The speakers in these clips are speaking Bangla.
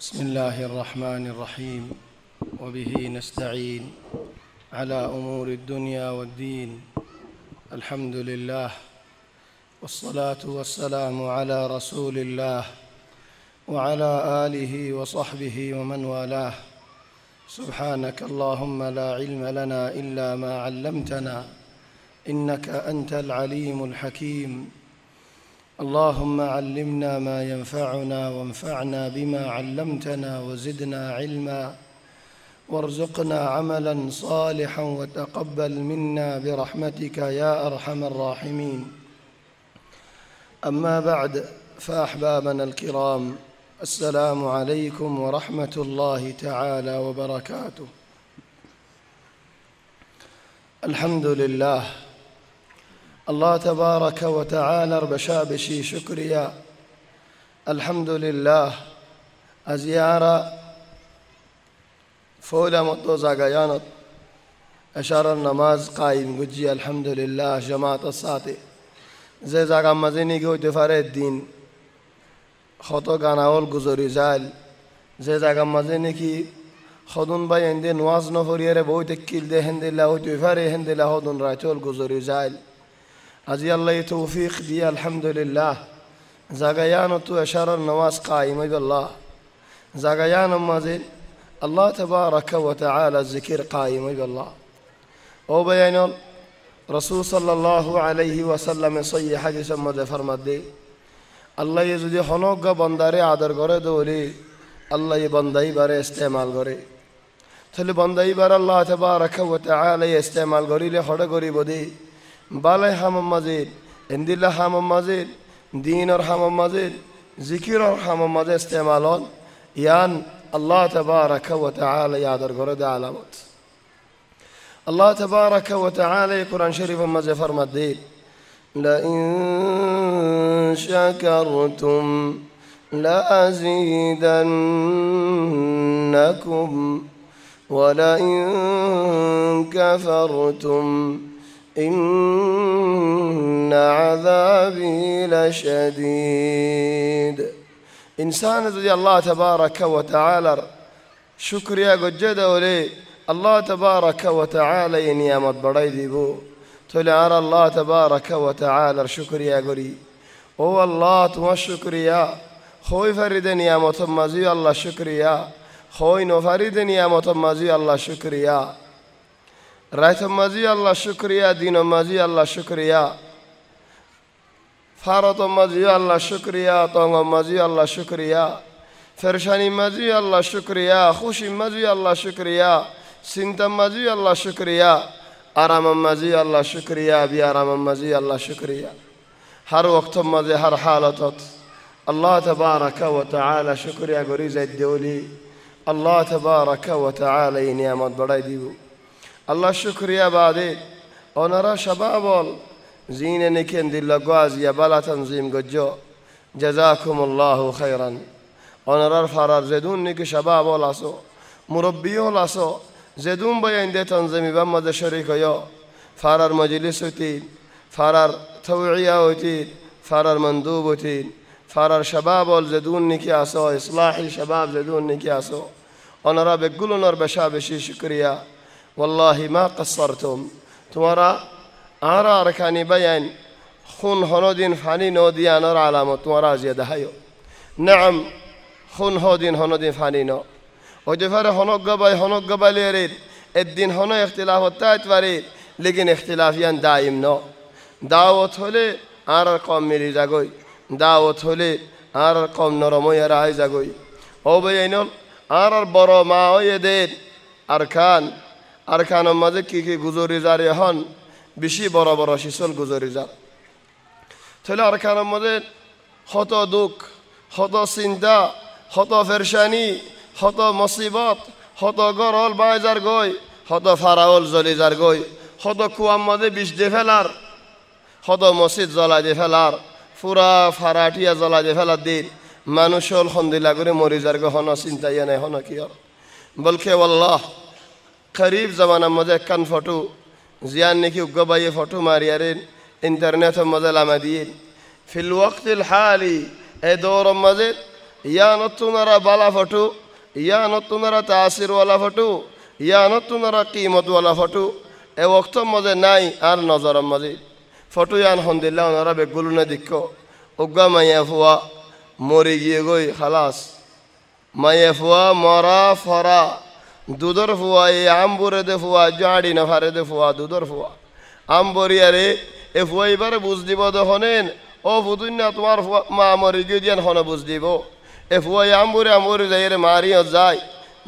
بسم الله الرحمن الرحيم وبه نستعين على أمور الدنيا والدين. الحمد لله والصلاة والسلام على رسول الله وعلى آله وصحبه ومن والاه. سبحانك اللهم لا علم لنا إلا ما علمتنا إنك أنت العليم الحكيم. اللهم علمنا ما ينفعنا وانفعنا بما علمتنا وزدنا علما وارزقنا عملا صالحا وتقبل منا برحمتك يا أرحم الراحمين. أما بعد، فأحبابنا الكرام، السلام عليكم ورحمة الله تعالى وبركاته. الحمد لله الله تبارك وتعالى بشابشي شكريا. الحمد لله أزيارة فولا مطوزا قيانت أشار النماز قائم قجي الحمد لله جماعة الساطي زي زاقا مزيني قوي تفاري الدين خطو قاناول قزوري زال زي زاقا مزيني كي خدون باين دين وازنو فريري بوي تكيل دي هند الله وتفاري هند الله خدون راتول قزوري زال أزي الله توفيق دي الحمد لله. زاقيان تو أشار النواس قائمة بالله زاقيان مازل الله تبارك وتعالى الذكر قائمة بالله. وبيان رسول صلى الله عليه وسلم صحيح حديث مدى فرمد دي الله يزدي خنوق بنداري عدر غره دولي الله يبندائي بار استعمال غره تل بندائي بار الله تبارك وتعالى استعمال غري لخڑ غري بدي بالای هم مزید اندیلا هم مزید دین اور هم مزید ذکر اور هم مزید استعمالات یان الله تبارك وتعالى یادر گرد علامات. الله تبارك وتعالى قرآن شریف مزید فرماد دی لئن شكرتم لأزيدنكم ولئن كفرتم إن عذابي لشديد. إنسان ذي الله تبارك وتعالى شكر يا قجد ولي الله تبارك وتعالى نعمت بريدي بو تلعر الله تبارك وتعالى شكر يا قري هو الله تما الشكر يا خوي فرد نعمت مزي الله شكر يا خوي نفرد نعمت مزي الله شكر يا رایت مزی الله شکریہ دین مزی الله شکریہ فارت مزی الله شکریہ تونگ مزی الله شکریہ فرشانی مزی الله شکریہ خوشی مزی الله شکریہ سنت مزی الله شکریہ آرام مزی الله شکریہ بی آرام مزی الله شکریہ ہر وقت مزی ہر حالتت الله تبارك وتعالى شکریہ گریز الدولی الله تبارك وتعالى نعمت بڑائی دیو. الله شكريا بعدين ونرى شباب زين نكن دي لغواز يا بلا تنظيم جوجو جزاكم الله خيرا. ونرى فرار زدون نك شباب لاسو مربيو لاسو زدون بين دي تنظيم بمد شريك يو فرار مجلس وتين فرار توعية وتين فرار مندوب وتين فرار شباب زدون نك اسو اصلاح شباب زدون نك اسو. ونرى بقولوا نور بشابشي شكريا والله ما قصرتم تمرا أرى ركاني بيان خون هنودين فاني نوديان أرى علامة تمرا زيادة هيو. نعم خون هودين هنودين فاني نو وجفر هنوك قبل يريد الدين هنو اختلاف تايت وريد لكن اختلافيان دائم نو دعوة هولي أرى القوم ميري زاقوي دعوة هولي أرى القوم نرمو يرعي زاقوي هو بيانون أرى البرو معو يدين أركان ماذا كي جزوري زاري هان بشي برا برا شيسون جزوري زار تلا أركان ماذا خطا دوك خطا سندا خطا فرشاني خطا مصيبات خطا قرال باي زرقوي خطا فراول زولي زرقوي خطا كوام ماذا بيش دفلار خطا مصيد زلا دفلار فورا فراتيا زلا دفلار دين مانوشول خندلا غري موري زرقو هنا سنتا ينه هنا كيار بلکه والله قريب زمان مزه كان فوتو زيان نكي وقباية فوتو ماريارين انترنت مزه لامدين في الوقت الحالي دور مزه ইয়ানত তুনারা বালা ফটো, ইয়ানত তুনারা তাসিরওয়ালা ফটো, ইয়ানত তুনারা কিমতওয়ালা ফটো এ ওক্ত মজে নাই আর নজর মজে ফটো ইয়ান হন্দিল্লা ওনারা বেগুলো না দিক্ষ উগা মাইয়া ফুয়া মরে গিয়ে গই খালাস মাইয়া ফুয়া মরা ফরা দুধর ফুয়া এ আমবুরে দে ফুয়া জাড়ি না ফারে দে ফুয়া দুধর ফুয়া আমবরিয়ারে এ ফুয়া এবারে বুঝ দিব দহনেন ও ফুতুন না তোমার মা মরে গিয়ে দিয়ান হনে বুঝ দিব এ ফুয়া আমবরে যাই রে মারিও যায়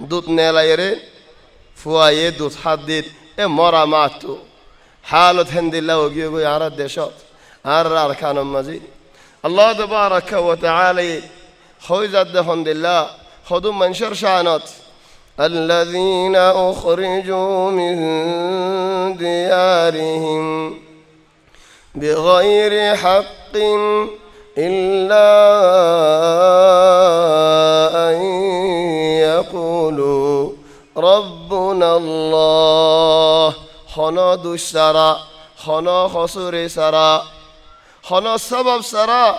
দুধ নেলাই রে ফুয়া এ দুধ হাত দিত এ মরা মাতো حالة هند الله وجيجو يا رد شاط أركان مزيد الله تبارك وتعالى خويزد هند الله خذوا من شرشانات الذين أخرجوا من ديارهم بغير حق إلا أن يقولوا ربنا الله خنا دوشترا خنا خسوری سرا خنا سبب سرا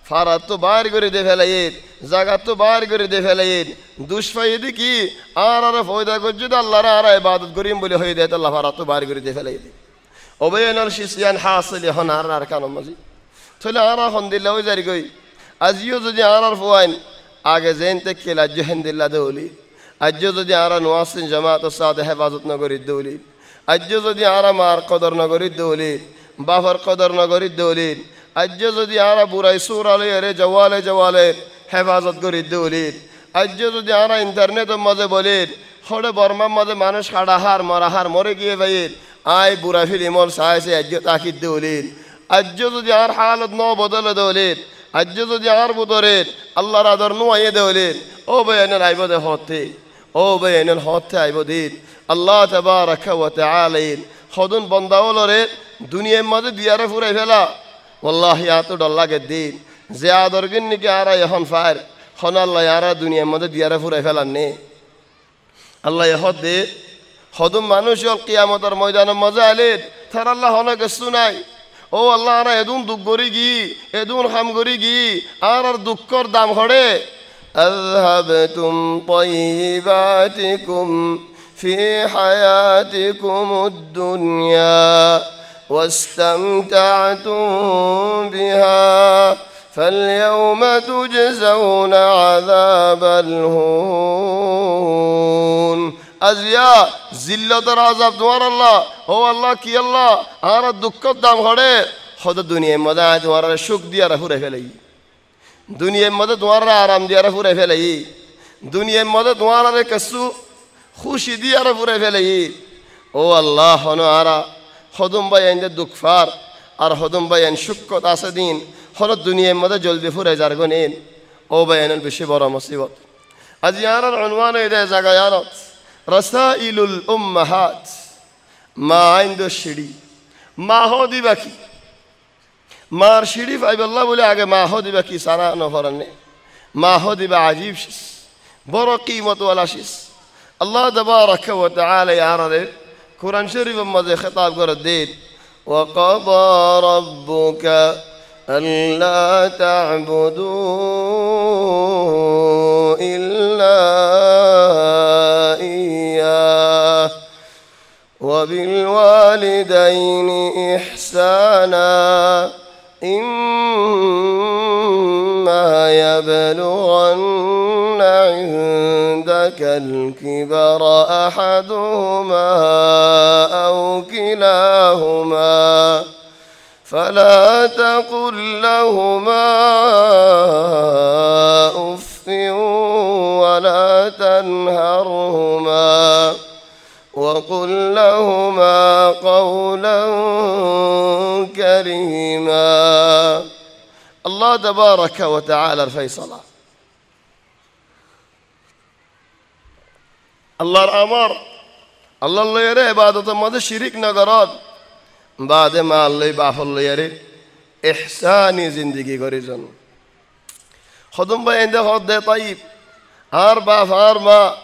فرات تو بار گری دے فلایید زاگت تو بار گری دے فلایید دوش فایدی کی آرار فایده کجد الله را آرا عبادت گریم بولی هایی دیت الله فرات تو بار گری دے فلایید وبين الشيسيان حاصل هنا آرار كانوا مزید تلا آرا خند الله وزاری گوی از یو زدی آرار فواین آگه زین تک کلا جهند الله دولی اجو زدی آرا نواسن جماعت الساده حفاظت نگرید دولی আজ্য যদি আরা মার কদর নগরীর দৌলির বাফার কদর নগরীর দৌলির আজ্য যদি আরা বুড়াই সুরালে রে জওয়ালে হেফাজত করির দৌলির আজ্য যদি আরা ইন্টারনেটের মাঝে বলির হরে বর্মার মাঝে মানুষ কাড়াহার মরাহার মরে গিয়ে ভাইয়ের আয় বুড়া ফিলিমল সাহসে আজ্য তাকিদ দৌলির আজ্য যদি আর হালত ন বদলে দৌলির আজ্য যদি আর বুদরের আল্লাহর আদর নুয়াইয়ে দৌলির ও বেয়নের আইবদে হতে ও বেয়নের হতে আইবদির الله تبارك وتعالى خدون بنداولره دنيا ماذا دياره فوري فلا والله يا تو الله قدين زيادة رجني كأرا يهون فار خنا الله يارا دنيا ماذا دياره فوري فلا نه الله يهود ده خدون مانوش القيامة در ميدان ماذا عليه ترى الله هنا قصوناي او الله أنا يدون دكوريجي يدون خمغوريجي أرى دكور دام خده أذهبتم طيباتكم في حياتكم الدنيا واستمتعتم بها فاليوم تجزون عذاب الهون أزياء زلة العذاب دوار الله هو الله كي الله أرى الدكة دام خده خد الدنيا مدى دوار الشك ديار فوره فلي دنيا مدى دوار آرام ديار فوره فلي دنيا مدى دوار كسو خوشی دیاره فوره فعلی او الله هنوارا خودم باید دکفار ار خودم باید شکر تاسدین هر دنیا مده جلبی فوره زرگونین او باید بشه برا مصیبت از یاران عنوان ایده زگایانات رسائل الامهات ما عنده شری ما هو دی بکی مار شری فایب الله بوله اگه ما هو دی بکی سنا نفرنه ما هو دی به عجیب شیس برا قیمت ولا شیس الله تبارك وتعالى يا رب قرآن شريف ماذا خطاب قردين وقضى ربك ألا تعبدوا إلا إياه وبالوالدين إحسانا إما يبلغن عندك الكبر أحدهما أو كلاهما فلا تقل لهما أف ولا تنهرهما وقل لهما قولا كريما الله تبارك وتعالى الفيصل الله الأمر الله اللي يرى عبادة ماذا شريك نقرات بعد ما الله يبعث الله يرى إحساني زندگی گریزن خودم با اینده خود ده طيب هر باف هر ما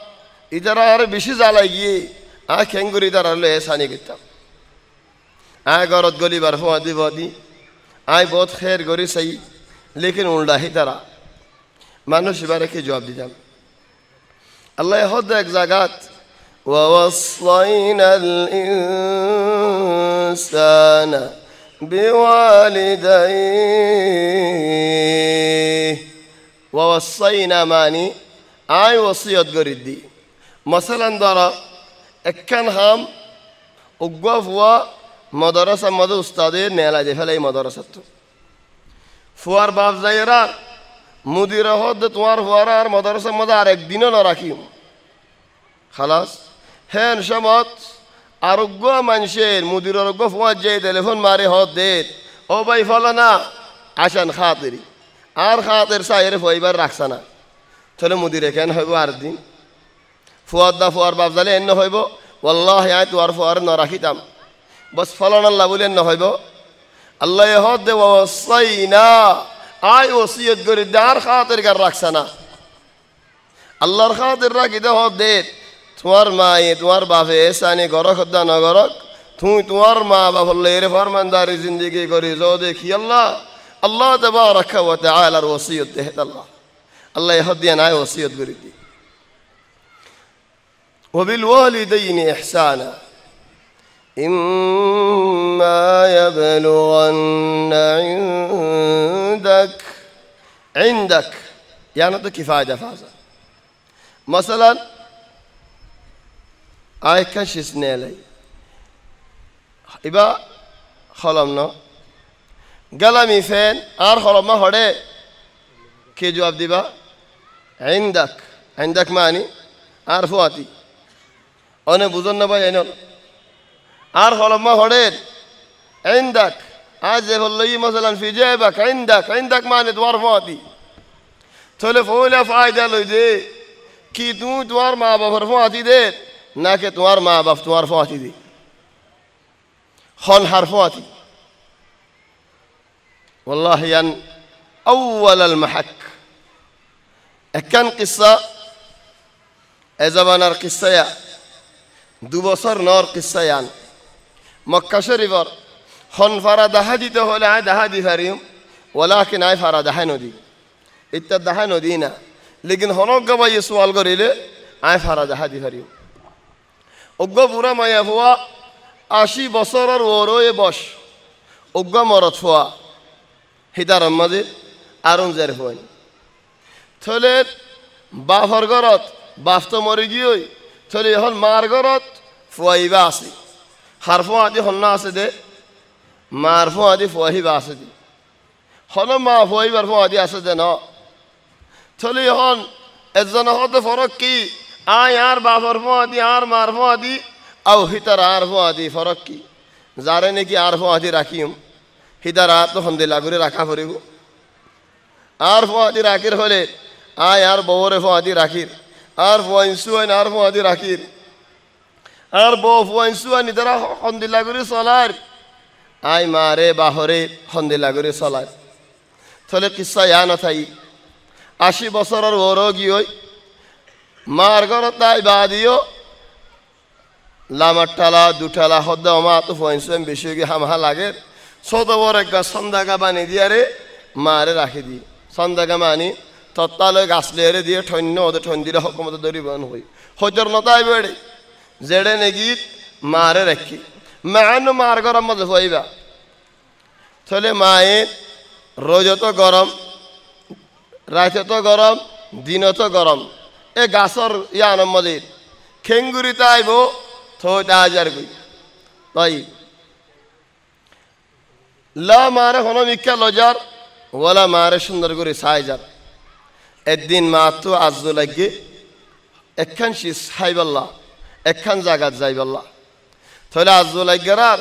इधर आर बिशी जालागी आ खेंगुर इधर आले ऐसानी कितना आ गौरत गोली बर्फों आदि बहुत बहुत खैर गोरी सही लेकिन उल्टा ही तरह মানুষ এবারে কি জবাব দিতাম আল্লাহ হদ এক জায়গাত ووصينا الإنسان بوالديه ووصينا ماني আই ওসিয়ত করে দি মসলান দ্বারা একখান হাম উগ্গা ফুয়া মদরসা মদ উস্তাদের নেলা যে ফেলে এই মদরসা তো ফুয়ার বাপ যাইরা মুদির হদ তোমার ফুয়ার আর মদরসা মদ আর একদিনও না রাখিম খালাস হেন সমত আরোগ্য মানুষের মুদির আরোগ্য ফুয়ার যে টেলিফোন মারে হদ দে ও ভাই ফলানা আসেন খাতেরি আর খাতের সাইরে ফুয়াইবার রাখছে না তাহলে মুদিরে কেন হইব আর দিন ফুয়ার দা ফুয়ার বাপ জালে এন্ন হইব ওয়াল্লাহ আয় তোয়ার ফুয়ার ন রাখিতাম বস ফলন আল্লাহ বলে এন্ন হইব আল্লাহ হদ দে ওয়াসাইনা আয় ওসিয়ত করে দে আর খাতের গার রাখছে না আল্লাহর খাতের রাখি দে হদ দে তোমার মা তোমার বাপে এসানি গরক হদ্দা ন গরক তুই তোমার মা বাপ এর ফরমানদারি জিন্দগি করি যো দেখি আল্লাহ আল্লাহ তাবারাকা ওয়া তাআলার ওসিয়ত দেহ আল্লাহ আল্লাহ হদিয়া নাই ওসিয়ত করে দি وبالوالدين إحسانا إما يبلغن عندك يعني تو كفاية فازا مثلا آي كشس نيلي إبا خلمنا قلمي فين آر خلما هده كي جواب ديبا عندك ماني عارفواتي أنا بوزن باي أنا আর হলমা হড়ের عندك আজ হলই مثلا في جيبك عندك মানে তোমার ফাতি তাহলে ফওলা ফায়দা লই দে কি তুই তোমার মা বাবার ফাতি দে না কে তোমার মা বাপ তোমার ফাতি দে হন হার ফাতি والله ين اول المحك كان قصه ازبانر قصه দু বছর নর কিসা ইয়ান মক্কা শরীফর হন ফারা দাহা দিতে হলে আয় দাহা দি ফারিম ওলাকিন আয় ফারা দাহা নদী ইত্যাদ দাহা নদী না লেকিন হনক গাবাই সোয়াল করিলে আয় ফারা দাহা দি ফারিম অজ্ঞ পুরা মায়া ফুয়া 80 বছরের ওরও এ বস অজ্ঞ মরত ফুয়া হিতার মাঝে আরুন জের ফুয়ান থলে বাফর গরত বাফ তো মরে গিয়ে থলে এখন মার গরত ফুয়াইবা আছে হার ফুয়াদি হন্না আছে দে মার ফুয়াদি ফুয়াইবা আছে দে হন মা ফুয়াইবার ফুয়াদি আছে দে ন থলে এখন এজন হতে ফরক কি আয় আর বাফর ফুয়াদি আর মার ফুয়াদি আও হিতার আর ফুয়াদি ফরক কি যারে নাকি আর ফুয়াদি রাখিম হিতার আর তো হন্দে লাগুরে রাখা পড়িব আর ফুয়াদি রাখির হলে আয় আর বউরে ফুয়াদি রাখির আর ফুয়াইনসুয়ান আর ফুয়াদি রাখির আর বউ ফুয়াইনসুয়ান ইতারা হন্দে লাগুরে চলার আয় মারে বাহরে হন্দে লাগুরে চলার থলে কিসা ইয়া নথাই 80 বছরের ওরও গিয়ে মার ঘরত তাই বাদিও লামার টালা দুটালা হদ্দা অমা তো ফুয়াইনসুয়ান বেশি গিয়ে হামহা লাগে ছোট বড় একটা সন্দাগা বানিয়ে দিয়ারে মারে রাখি দি সন্দাগা মানি তত্তালে গাছলে দিয়ে ঠন্য ওদের ঠন দিলে হকমত দরিবন হই হজর নতাই বেড়ে জেড়ে নেগি মারে রাখি মান মার গরম মধ্যে হইবা তাহলে মায়ের রোজ তো গরম রাতে তো গরম দিন তো গরম এ গাছর ইয়ান মধ্যে খেঙ্গুরি তাইব থই তাজার গই তাই লা মারে হন মিক্কা লজার ওলা মারে সুন্দর করে সাইজার একদিন মা তো আজ লাগে একখান শি সাইবাল্লা একখান জায়গাত যাইবাল্লা তাহলে আজ লাগেরার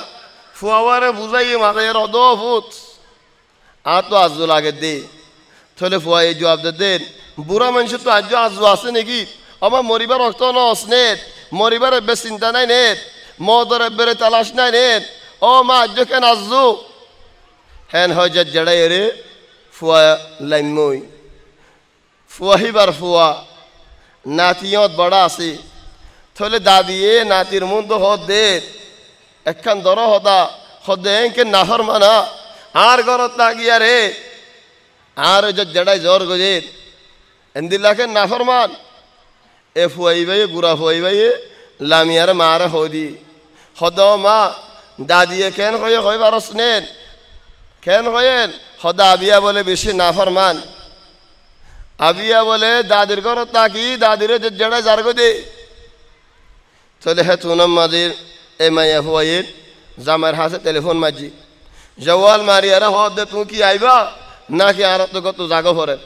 ফুয়ারে বুঝাই মাথায় রদ ফুট আ তো আজ লাগে দে তাহলে ফুয়া এই জবাব দেন বুড়া মানুষ তো আজ আছে নাকি আমার মরিবার রক্ত নসনেত মরিবার এবে চিন্তা নাই নেত মদর এবেরে তালাশ নাই নেত ও মা আজ কেন আজু হেন হয় যে জড়াই রে ফুয়া লাইনমই ফুয়াহিবার ফুয়া নাতিয়ত বড়া আছে তাহলে দাদিয়ে নাতির মন্দ হদ দে একখান দর হদা হদে এনকে নাহর মানা আর গরত না গিয়া রে আর যে জড়াই জ্বর গজের এন্দিল্লাকে নাফরমান এ ফুয়াই ভাই গুড়া ফুয়াই ভাই লামিয়ার মারে হদি হদ মা দাদিয়ে কেন হয়ে হয় বারস নেন কেন হয়েন হদা আবিয়া বলে বেশি নাফরমান আবিয়া বলে দাদির ঘর তাকি দাদিরে জেড়া জারগো দে চলে হে তুনম মাজির এ মাইয়া ফুয়াইয়ের জামার হাসে টেলিফোন মাজি জওয়াল মারি আরে হদ দে তুই কি আইবা নাকি আর তো কত জাগো ভরে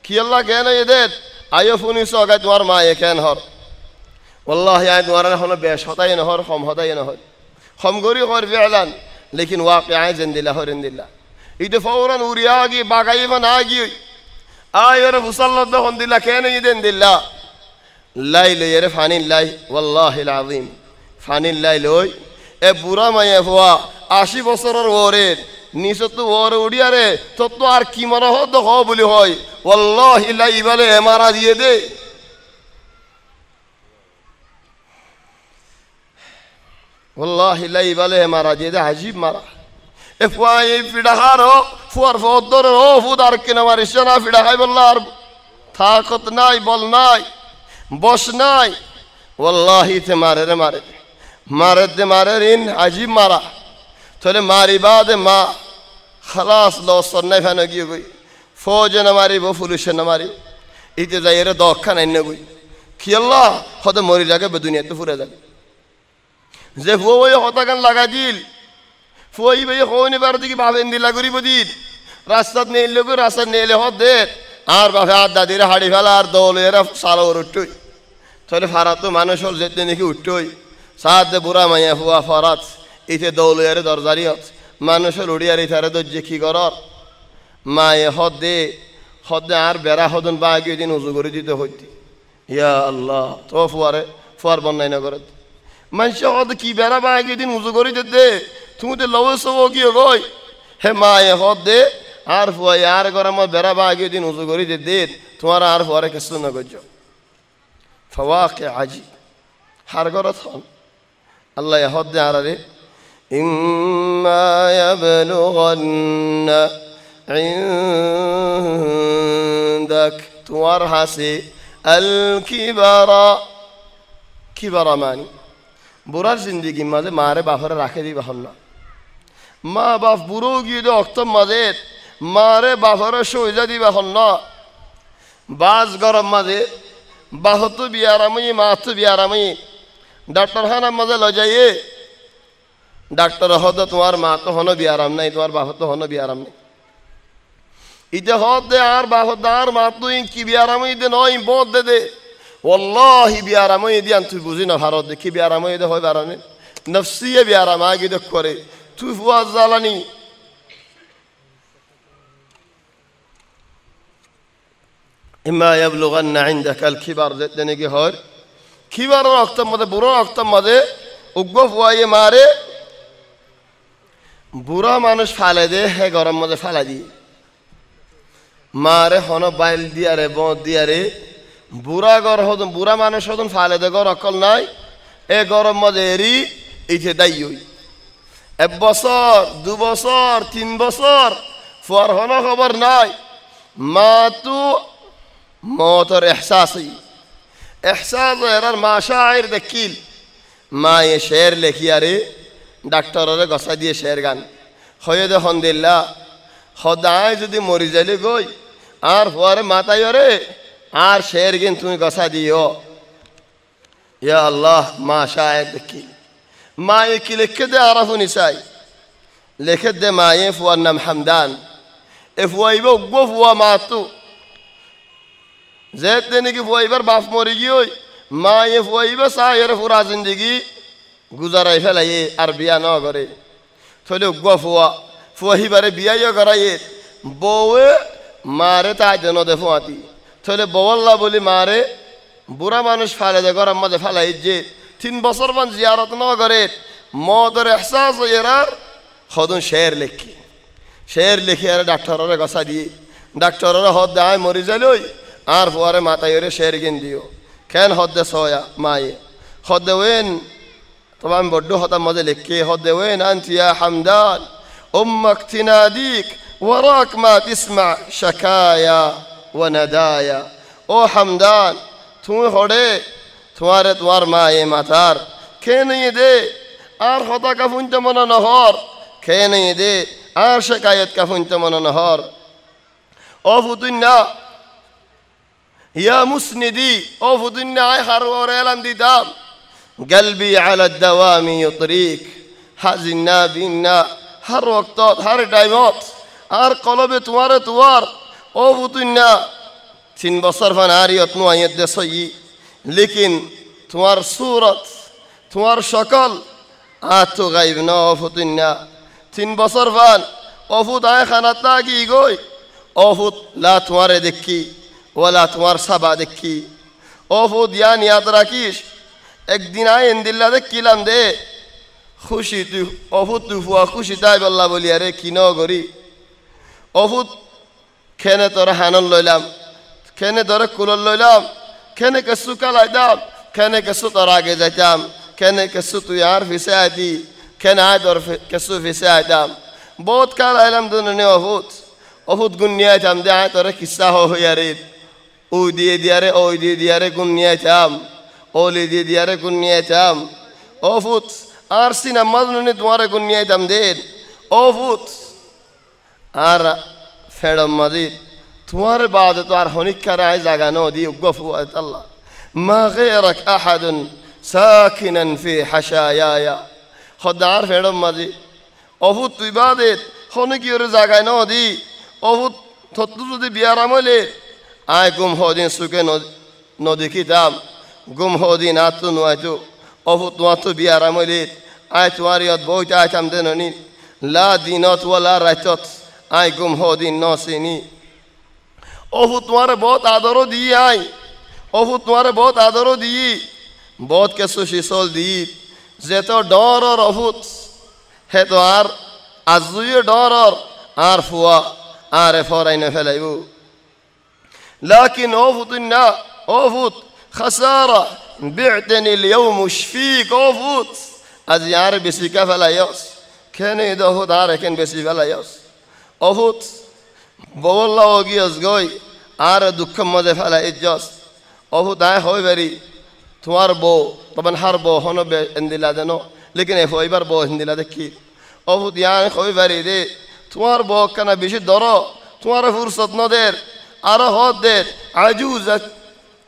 কি আল্লাহ কেন এদের আয়ো ফুনি সগাই তোমার মা এ কেন হর والله يعني دوارنا هنا بيشهدين هر خم هدين هر خم غوري هر فعلا لكن واقعا زند الله هرند الله إذا فورا ورياجي باقي من آجي آير فصلت ده هند الله كأنه يدند الله لا يعرف عن الله والله العظيم عن الله لوي برا ما يفوا عشي بصرر ورد নিশত ওর উড়িয়ারে তত আর কি মনে হতো হ বলি হয় والله لا يبالي মারা দিয়ে দে والله لا يبالي মারা দিয়ে দে عجيب মারা এফওয়াই ফিডাহারো ফুয়ার ফদর ও ফুদার কিনা মারিস না ফিডাহাই বললার তাকত নাই বল নাই বস নাই والله তে মারে রে মারে মারে দে মারে রিন عجيب মারা তাহলে মারি বাদ মা خلاص لو صرنا فانا গিয়ে ফৌজে না মারি বো পুলিশে না মারি ইতে যাই এর দক্ষা নাই না গই কি আল্লাহ হতে মরি যাবে বে দুনিয়াতে ফুরে যাবে যে ফুয় হতাগান লাগা দিল ফুই বে হইনি বার দিকে ভাবেন দিলা করিব দিল রাস্তাত নেইলে গো রাস্তা নেইলে হদ দে আর বাবা দাদিরে হাড়ি ফেলা আর দৌলেরা সালো উঠই তাহলে ফারাত তো মানুষ হল যেতে নাকি উঠই সাদ বুড়া মাইয়া ফুয়া ফরাত ইতে দৌলের দরজারিয়ত মানুষের উড়িয়ার ইথারে দজ্জে কি করর মায়ে হদে হদে আর বেড়া হদন বা আগে দিন উজু করে দিতে হইতি ইয়া আল্লাহ তো ফুয়ার বন্যাই না করে মানুষ হদ কি বেড়া বা আগে দিন উজু করে দিতে তুমি তো লব সব কি গই হে মায়ে হদে আর ফুয়াই আর গরম বেড়া বা আগে দিন উজু করে দিতে তোমার আর ফুয়ারে কিছু না করছো ফওয়াকে আজি হার গরত হন আল্লাহ হদে আর রে إما يبلغن عندك توارحسي الكبر كبر ماني বুড়ার জিন্দিগি মাঝে মারে বাপরে রাখে দিবা হল না মা বাপ বুড়ো গিয়ে অক্তম মাঝে মারে বাপরে সইজা দিবা হল না বাস গরম মাঝে বাহতো বিয়ারামি মাতো বিয়ারামি ডাক্তার খানার মাঝে লজাইয়ে ডাক্তার হদ তোমার মা তো হনো বিয়ারাম নাই তোমার বাপ তো হনো বিয়ারাম নাই ইতে হদ দে আর বাপ আর মা তুই কি বিয়ারাম দে নয় বোধ দে দে والله বিয়ারাম দি আন তুই বুঝি না ভারত দেখি বিয়ারাম দে হয় বারানে নফসিয়ে বিয়ারাম আগে দেখ করে তুই ফুয়া জ্বালানি ইম্মা ইয়াবলুগান্না ইনদাকা আল কিবার যেতে কি হয় কিবার রক্তম মধ্যে বুড়ো রক্তম মধ্যে উগ্র ফুয়াইয়ে মারে বুড়া মানুষ ফালে দে হে গরম মধ্যে ফালা দিয়ে মারে হন বাইল দিয়ারে বঁধ দিয়ারে বুড়া গর হদন বুড়া মানুষ হদন ফালে দে গর অকল নাই এ গরম মধ্যে এরি ইথে দায়ী হই 1 বছর 2 বছর 3 বছর ফুয়ার হন খবর নাই মা তু মতর এহসাসই এহসাস এরার মাশায়ের দেখিল মা এ শের লেখিয়ারে ডাক্তাররে গসা দিয়ে শের গান হয়ে দেখুন দিল্লা সদায় যদি মরি যাইলে গই আর পরে মাতাই রে আর শের গিন তুমি গসা দিও ইয়া আল্লাহ মা শায়ের দেখি মা এ কি লিখে দে আরাফু নিসাই লিখে দে মা এ ফুয়ার নাম হামদান এ ফুয়াইব উগ্র ফুয়া মা তু যেতে নাকি ফুয়াইবার বাপ মরি গিয়ে মা এ ফুয়াইব সাহের ফুরা জিন্দগি গুজারাই ফেলাই আর বিয়া ন করে থলে উগ্র ফুয়া ফুয়াহিবারে বিয়াইও করাইয়ে বউয়ে মারে তাই যেন দে ফুয়াতি থলে বওয়াল্লা বলি মারে বুড়া মানুষ ফালে দে গরম মধ্যে ফালাই যে 3 বছর মান জিয়ারত ন করে মদের এহসাস এরার হদন শের লেখি আর ডাক্তাররে গসা দিয়ে ডাক্তাররে হদ দেয় মরি যাইলই আর ফুয়ারে মাথায় শের গিন দিও কেন হদ দে সয়া মায়ে হদ দে ওয়েন طبعا بدو هذا ماذا لك هذا وين أنت يا حمدان أمك تناديك وراك ما تسمع شكايا وندايا ও হামদান তুমি হড়ে তোমারে তোমার মা এ মাথার খেয়ে নিয়ে দে আর হতা কাফুনতে মনে নহর খেয়ে নিয়ে দে আর শেখায়ত কাফুনতে মনে নহর ও ফুতুন্না ইয়া মুসনিদি ও ফুতুন্না আয় হার ওরে এলাম দিতাম قلبي على الدوام يطريك حزنا بينا هر وقتات هر টাইমত আর কলবে তোমারে তোমার ও ফুতুন্না 3 বছর ফানারিয়ত নুয়াইত দেসই লেকিন তোমার সুরত তোমার সকল আতো গাইব না ও ফুতুন্না 3 বছর ফান অফুত আয় খানাতা কি গই অফুত লা তোমারে দেখি ওলা তোমার সাবা দেখি অফুত ইয়ান ইয়াদ রাখিস একদিন আয় এন্দিল্লা দেখিলাম দে খুশি তুই অফুত তুই ফুয়া খুশি তাই বললা বলি আরে কি ন করি অফুত খেনে তোরা হানন লইলাম খেনে তোরা কুলর লইলাম খেনে কেসু কালাইতাম খেনে কেসু তোর আগে যাইতাম খেনে কেসু তুই আর ফিসে আইতি খেনে আয় তোর কেসু ফিসে আইতাম বহুত কাল আইলাম দুনে অফুত অফুত গুণ নিয়ে আইতাম দে আয় তোরা কিসা হইয়ারে ওই দিয়ে দিয়ারে ওই দিয়ে দিয়ারে গুণ নিয়ে আইতাম ওলি দিয়ে দিয়ারে গুণ নিয়ে আইতাম অফুত আর সিনেমা তোমারে গুণ নিয়ে আইতাম দেন অফুত আর ফেড়ম মাজিদ তোমার বাদ তো আর হনিকার আয় জাগা ন দি গফু আল্লাহ মা গায়রাক আহাদুন সাকিনান ফি হাশায়ায়া খদার ফেড়ম মাজিদ অফুত তুই বাদে হনিকির জাগায় ন দি অফুত থতু যদি বিয়ারামলে আয় গুম হদিন সুকে নদেখিতাম গুম হদিন আতো নয়তো অফুত নোয়াতো বিয়ারামলে আয় তোমার ইয়ত বইতে আইতাম দেননি লা দিনত ওয়ালা রাইতত আয় গুম হদিন নসিনি অফু তোমারে বহুত আদরও দিই আই অফু তোমারে বহুত আদরও দিই বহুত কেসু শিসল দিই যে তো ডরর অফুত হে তো আর আজুয়ে ডরর আর ফুয়া আর ফরাইনে ফেলাইব لكن أوفوتنا أوفوت خسارة بعتني اليوم شفيك أوفوت أزي عارف بسيكا فلا يوس كان يدوفوت عارف كان بسي فلا يوس أوفوت والله وجيز جوي আর দুঃখ মজে ফেলা ইজ্জত অহু তাই হয় বেরি তোমার বউ তখন হার বউ হন এন্দিলা যেন লেকিন এ হইবার বউ হিন্দিলা দেখি অহু ইয়ান হয় বেরি দে তোমার বউ কেন বেশি ধর তোমার ফুরসত নদের আর হদ দে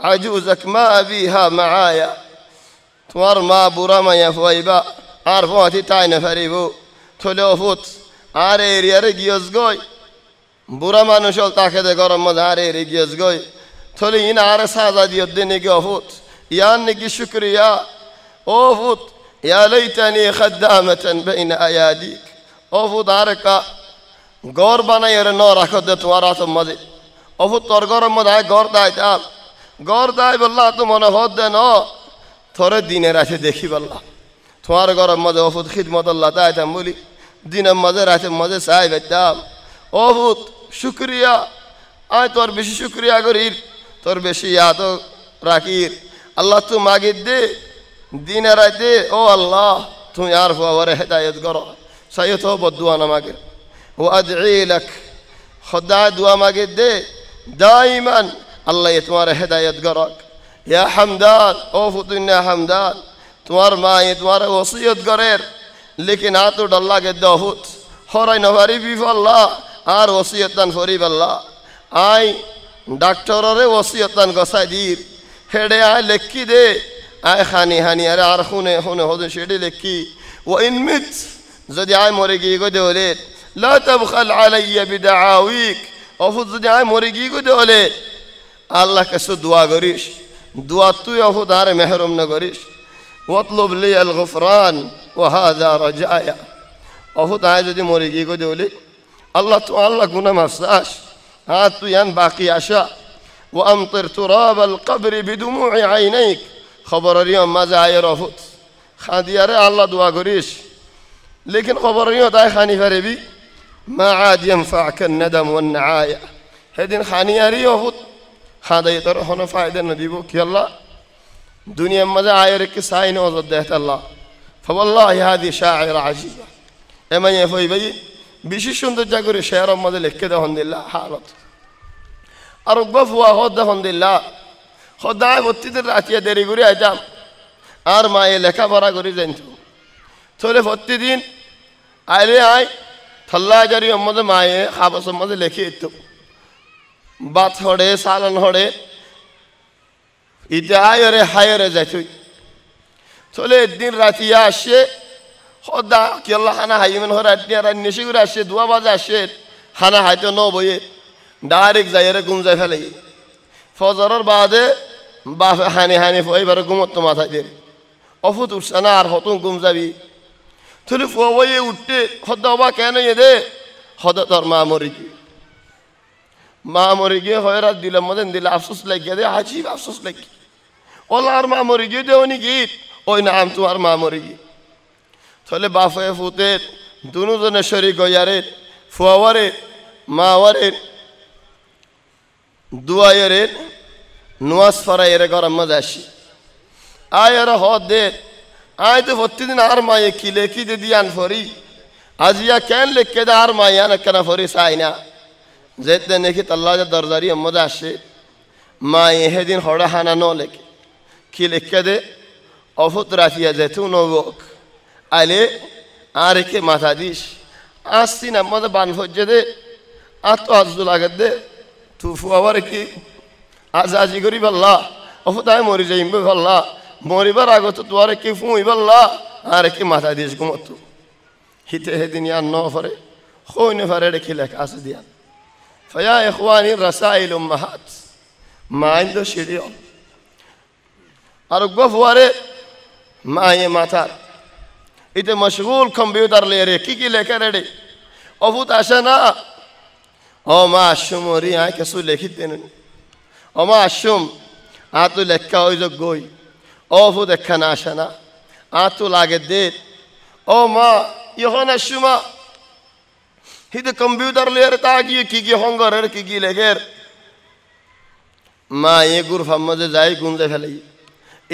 আজুজক মা বিহা মায়া তোমার মা বুড়া মাইয়া হইবা আর হতি তাই না ফেরিব থলে অহুত আর এরিয়ারে গিয়স গই বুড়া মানুষ তাকে দে গরম মজা আরে রে গিয়েস গই থলে ইন আরে সাজা দিও দে নেকি অফুত ইয়ান নেকি শুক্রিয়া অফুত ইয়া লাইতানি খাদ্দামাতান বাইনা আয়াদিক অফুত আরে কা গর বানাই রে ন রাখো দে তোমার হাত মজে অফুত তোর গরম মজা গর দাইতাম গর দাই বললা তো মনে হদ দে ন থরে দিনে রাতে দেখি বললা তোমার গরম মজা অফুত খিদমত আল্লাহ দাইতাম বলি দিনের মজে রাতে মজে চাই বেতাম অভূত শুক্রিয়া আয় তোর বেশি শুক্রিয়া করির তোর বেশি ইয়াদ রাখির আল্লাহ তু মাগির দে দিনে রাতে ও আল্লাহ তুমি আর ফুয়ারে হেদায়ত করো সাইয়ত বদুয়া না মাগে ও আদঈ লাক খোদা দুয়া মাগির দে দাইমান আল্লাহ তোমার হেদায়ত করক ইয়া হামদান ও ফুতুন্না হামদান তোমার মা তোমার ওসিয়ত করের লেকিন আতো ডল্লা গে দহুত হরাই নভারি বিফল্লা আর ওসিয়তান ফরিব আল্লাহ আই ডাক্তাররে ওসিয়তান গসাই দির হেডে আয় লেখি দে আয় খানি হানি আরে আর শুনে শুনে হদে সেটি লেখি ও ইনমিত যদি আয় মরে গিয়ে গো দেওলে লা তাবখাল আলাইয়া বিদাআউইক অফুত যদি আয় মরে গিয়ে গো দেওলে আল্লাহ কাছে দোয়া করিস দোয়া তুই অফুত আরে মেহরুম না করিস ওয়াতলুব লি আল গুফরান ওয়া হাযা রাজায়া অফুত আয় যদি মরে গিয়ে গো দেওলে আল্লাহ তো আল্লাহ গুনা মাফসাস হ্যাঁ তুই আন বাকি আশা ও আমতির তুরাব আল কবরি বিদুমুই আইনাইক খবর রিও মাজা আয়ের অফুত খাদিয়ারে আল্লাহ দোয়া করিস লেকিন খবর রিও তাই খানি ফারেবি মা আদ ينفعك الندم والنعايا হেদিন খানিয়ারি অফুত খাদাই তোর হন ফায়দা না দিব কি আল্লাহ দুনিয়ার মাঝে আয়ের কি সাইন ওজত দেহ আল্লাহ فوالله هذه شاعر عجيبه এমন হই ভাই বিশেষ সৌন্দর্য করে শেয়ার মধ্যে লিখে দেওয়া দিল্লা হালত আর ফুয়া হদ হন্দিল্লা সদায় ভর্তিদের রাতিয়া দেরি করে আইতাম আর মায়ে লেখাপড়া করে জানত চলে প্রতিদিন আইলে আয় থল্লা জারি মধ্যে মায়ে খাবাসের মধ্যে লেখে দিত বাত হড়ে সালন হড়ে ইতে আয়রে হায়রে যাইতই চলে একদিন রাতিয়া আসে সদা কেলা খানা হাইমেন হরে নিশি করে আসে 2 বাজে আসে খানা হাইতে 9 বইয়ে ডাইরেক্ট যাইরে ঘুম যাই ফেলে ফজরের বাদে বাপে হানি হানি এবারে ঘুমতো মাথায় দিয়ে অফুত উঠছে না আর হতুন ঘুম যাবি তুই ফুয়ে উঠতে সদা অবা কেন দে সদা তোর মা মরি গিয়ে হয় রাত দিলাম মধ্যে দিলে আফসোস লাগিয়ে দে আজীব আফসোস লাগি ওলা আর মা মরি গিয়ে দেও নি গীত ওই নাম তোমার মা মরি গিয়ে তাহলে বাপে ফুতের দুজনে শরীর গয়ারের ফুয়াওয়ারের মাওয়ারের দুয়াইয়ের নুয়াজ ফরাইয়ের গরম মজা আসি আয় আর হদ দে আয় তো প্রতিদিন আর মায়ে কি লেখি দিদি আন ফরি আজিয়া কেন লেখকে দে আর মায়ে আন কেন ফরি চাই না যেতে নাকি তাল্লা দরজারি মজা আসে মায়ে হেদিন হড়া হানা ন লেখে কি লেখকে দে অফুত রাখিয়া যেতু নবক আইলে আর একে মাথা দিস আসছি না মধ্যে বান ফজ্জে দে আর তো আজ লাগে দে তু ফুয়াবার কি আজ আজি করি পাল্লা অফুত আমি মরি যাইম পাল্লা মরিবার আগত তোর কি ফুই পাল্লা আর কি মাথা দিস ঘুমত হিতে হেদিন আর ন ফরে হইনে ফারে রেখে লেখা আছে দিয়া ফয়া ইখওয়ানি রাসাইল উম্মাহাত মাইন্দ সিডিও আর গফওয়ারে মায়ে মাথার ইতে মশগুল কম্পিউটার লে রে কি লেখা রে অভূত আসে না ও মা আশুম রি আয় কিছু লেখিতেন ও মা আশুম আতু লেখা ওই যে গই অভূত দেখা না আসে না আতু লাগে দে ও মা ইহন আশুমা হিতে কম্পিউটার লে রে তা কি হঙ্গরের কি লেখের মা এ গুর ফাম্মজে যাই গুঞ্জে ফেলাই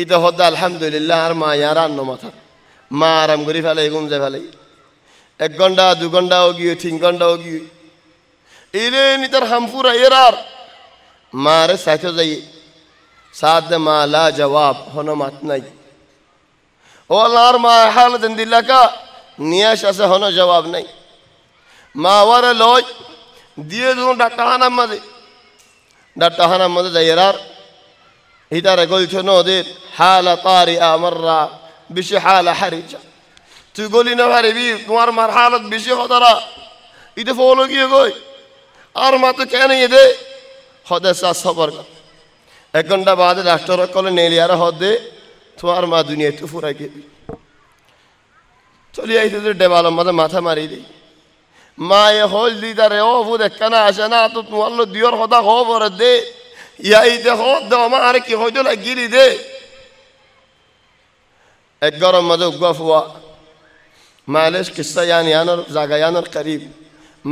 ইতে হদ আলহামদুলিল্লাহ আর মা ইয়ার আন্ন মাথা মা আরাম করে ফেলে গুঞ্জে ফেলে 1 ঘন্টা 2 ঘন্টাও গিয়ে 3 ঘন্টাও গিয়ে এলে নিতার হামপুরা এরার মারে সাথে যাই সাথ মা লা জবাব হনো মাত নাই ওলার মা হাল দেন দিলাকা নিয়াস আছে হনো জবাব নাই মা ওরে লয় দিয়ে দুন ডাক্তারখানার মাঝে যাই এরার হিতারে গলছ নদের হালা তারি আমাররা বেশি হালা হারিজা তুই গলি না পারিবি তোমার মার হালত বেশি হতারা ইতে ফলো গিয়ে গই আর মা তো কেন দে হদে সা সবর কর 1 ঘন্টা বাদে ডাক্তার কলে নেলি আর হদে তোমার মা দুনিয়া তু ফুরাই গেবি চলি আইতে তো ডেবালের মধ্যে মাথা মারি দেই মা এ হল দিদারে ও ভু দেখা না আসে না তো তোমার লো দিওর হদা খবর দে ইয়াইতে হদ দে আমার কি হইতো লাগিলি দে এক গরম মধ্যে উগা ফুয়া মালেশ কিসা ইয়ানোর জায়গা ইয়ানোর করিব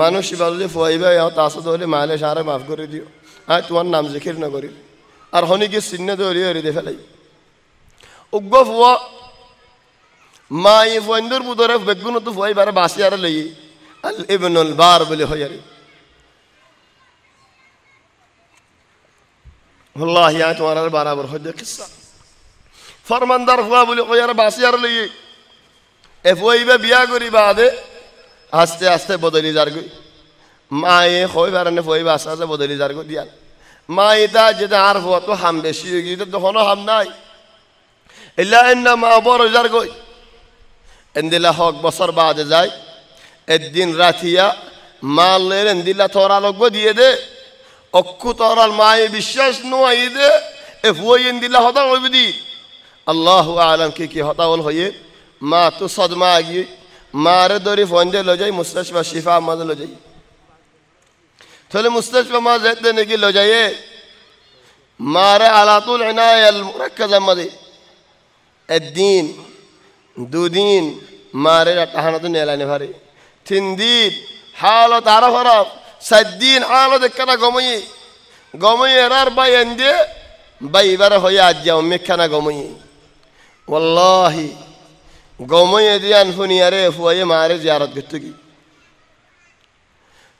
মানুষ বললে ফুয়াইবে তাসদ হলে মালেশ আরে মাফ করে দিও আর তোমার নাম জিকির না করি আর হনিকে চিহ্ন দৌড়িয়ে দে ফেলাই উগা ফুয়া মা ই ফুয়াইন্দুর বুদরে বেগুন তো ফুয়াইবারে বাসি আর লই আল ইবনুল বার বলে হইয়ারে والله يا তোমার বরাবর হইছে কিসা ফরমানদার হুয়া বলে কইয়ার বাসিয়ার লইয়ে এ ফুয়াইবা বিয়া করি বাদে আস্তে আস্তে বদলি যার গই মায়ে কইবারনে ফুয়াইবা আস্তে আস্তে বদলি যার গই দিয়া মা এটা যেটা আর হওয়া তো হাম বেশি হয়ে গিয়ে তখনও হাম নাই ইল্লা ইন্না মা বড় যার গই এন্দিলা হক বছর বাদে যায় একদিন রাতিয়া মালের এন্দিলা তোরা লগ দিয়ে দে অক্ষু তোরাল মায়ে বিশ্বাস নয় দে এ ফুয়াই এন্দিলা হতা হইবে দি আল্লাহু আলাম কি হতাওল হয়ে মা তো সদমা গিয়ে মারে দরি ফন্দে লো যাই মুস্তাশফা শিফা আহমদ লো যাই তাহলে মুস্তাশফা মা যেতে নাকি লো যাইয়ে মারে আলাতুল ইনায়াল মুরাক্কাজা মদে একদিন 2 দিন মারে টাহানা তো নেলানে ভারে 3 দিন হালত আরো খারাপ 7 দিন হালত একখানা গমই এরার বাই এন্দে বাই এবারে হয়ে আজ যাও মেখানা গমই ওয়াল্লাহি গমই দিয়ান ফুনিয়ারে ফুয়ায়ে মারে জিয়ারত করতে কি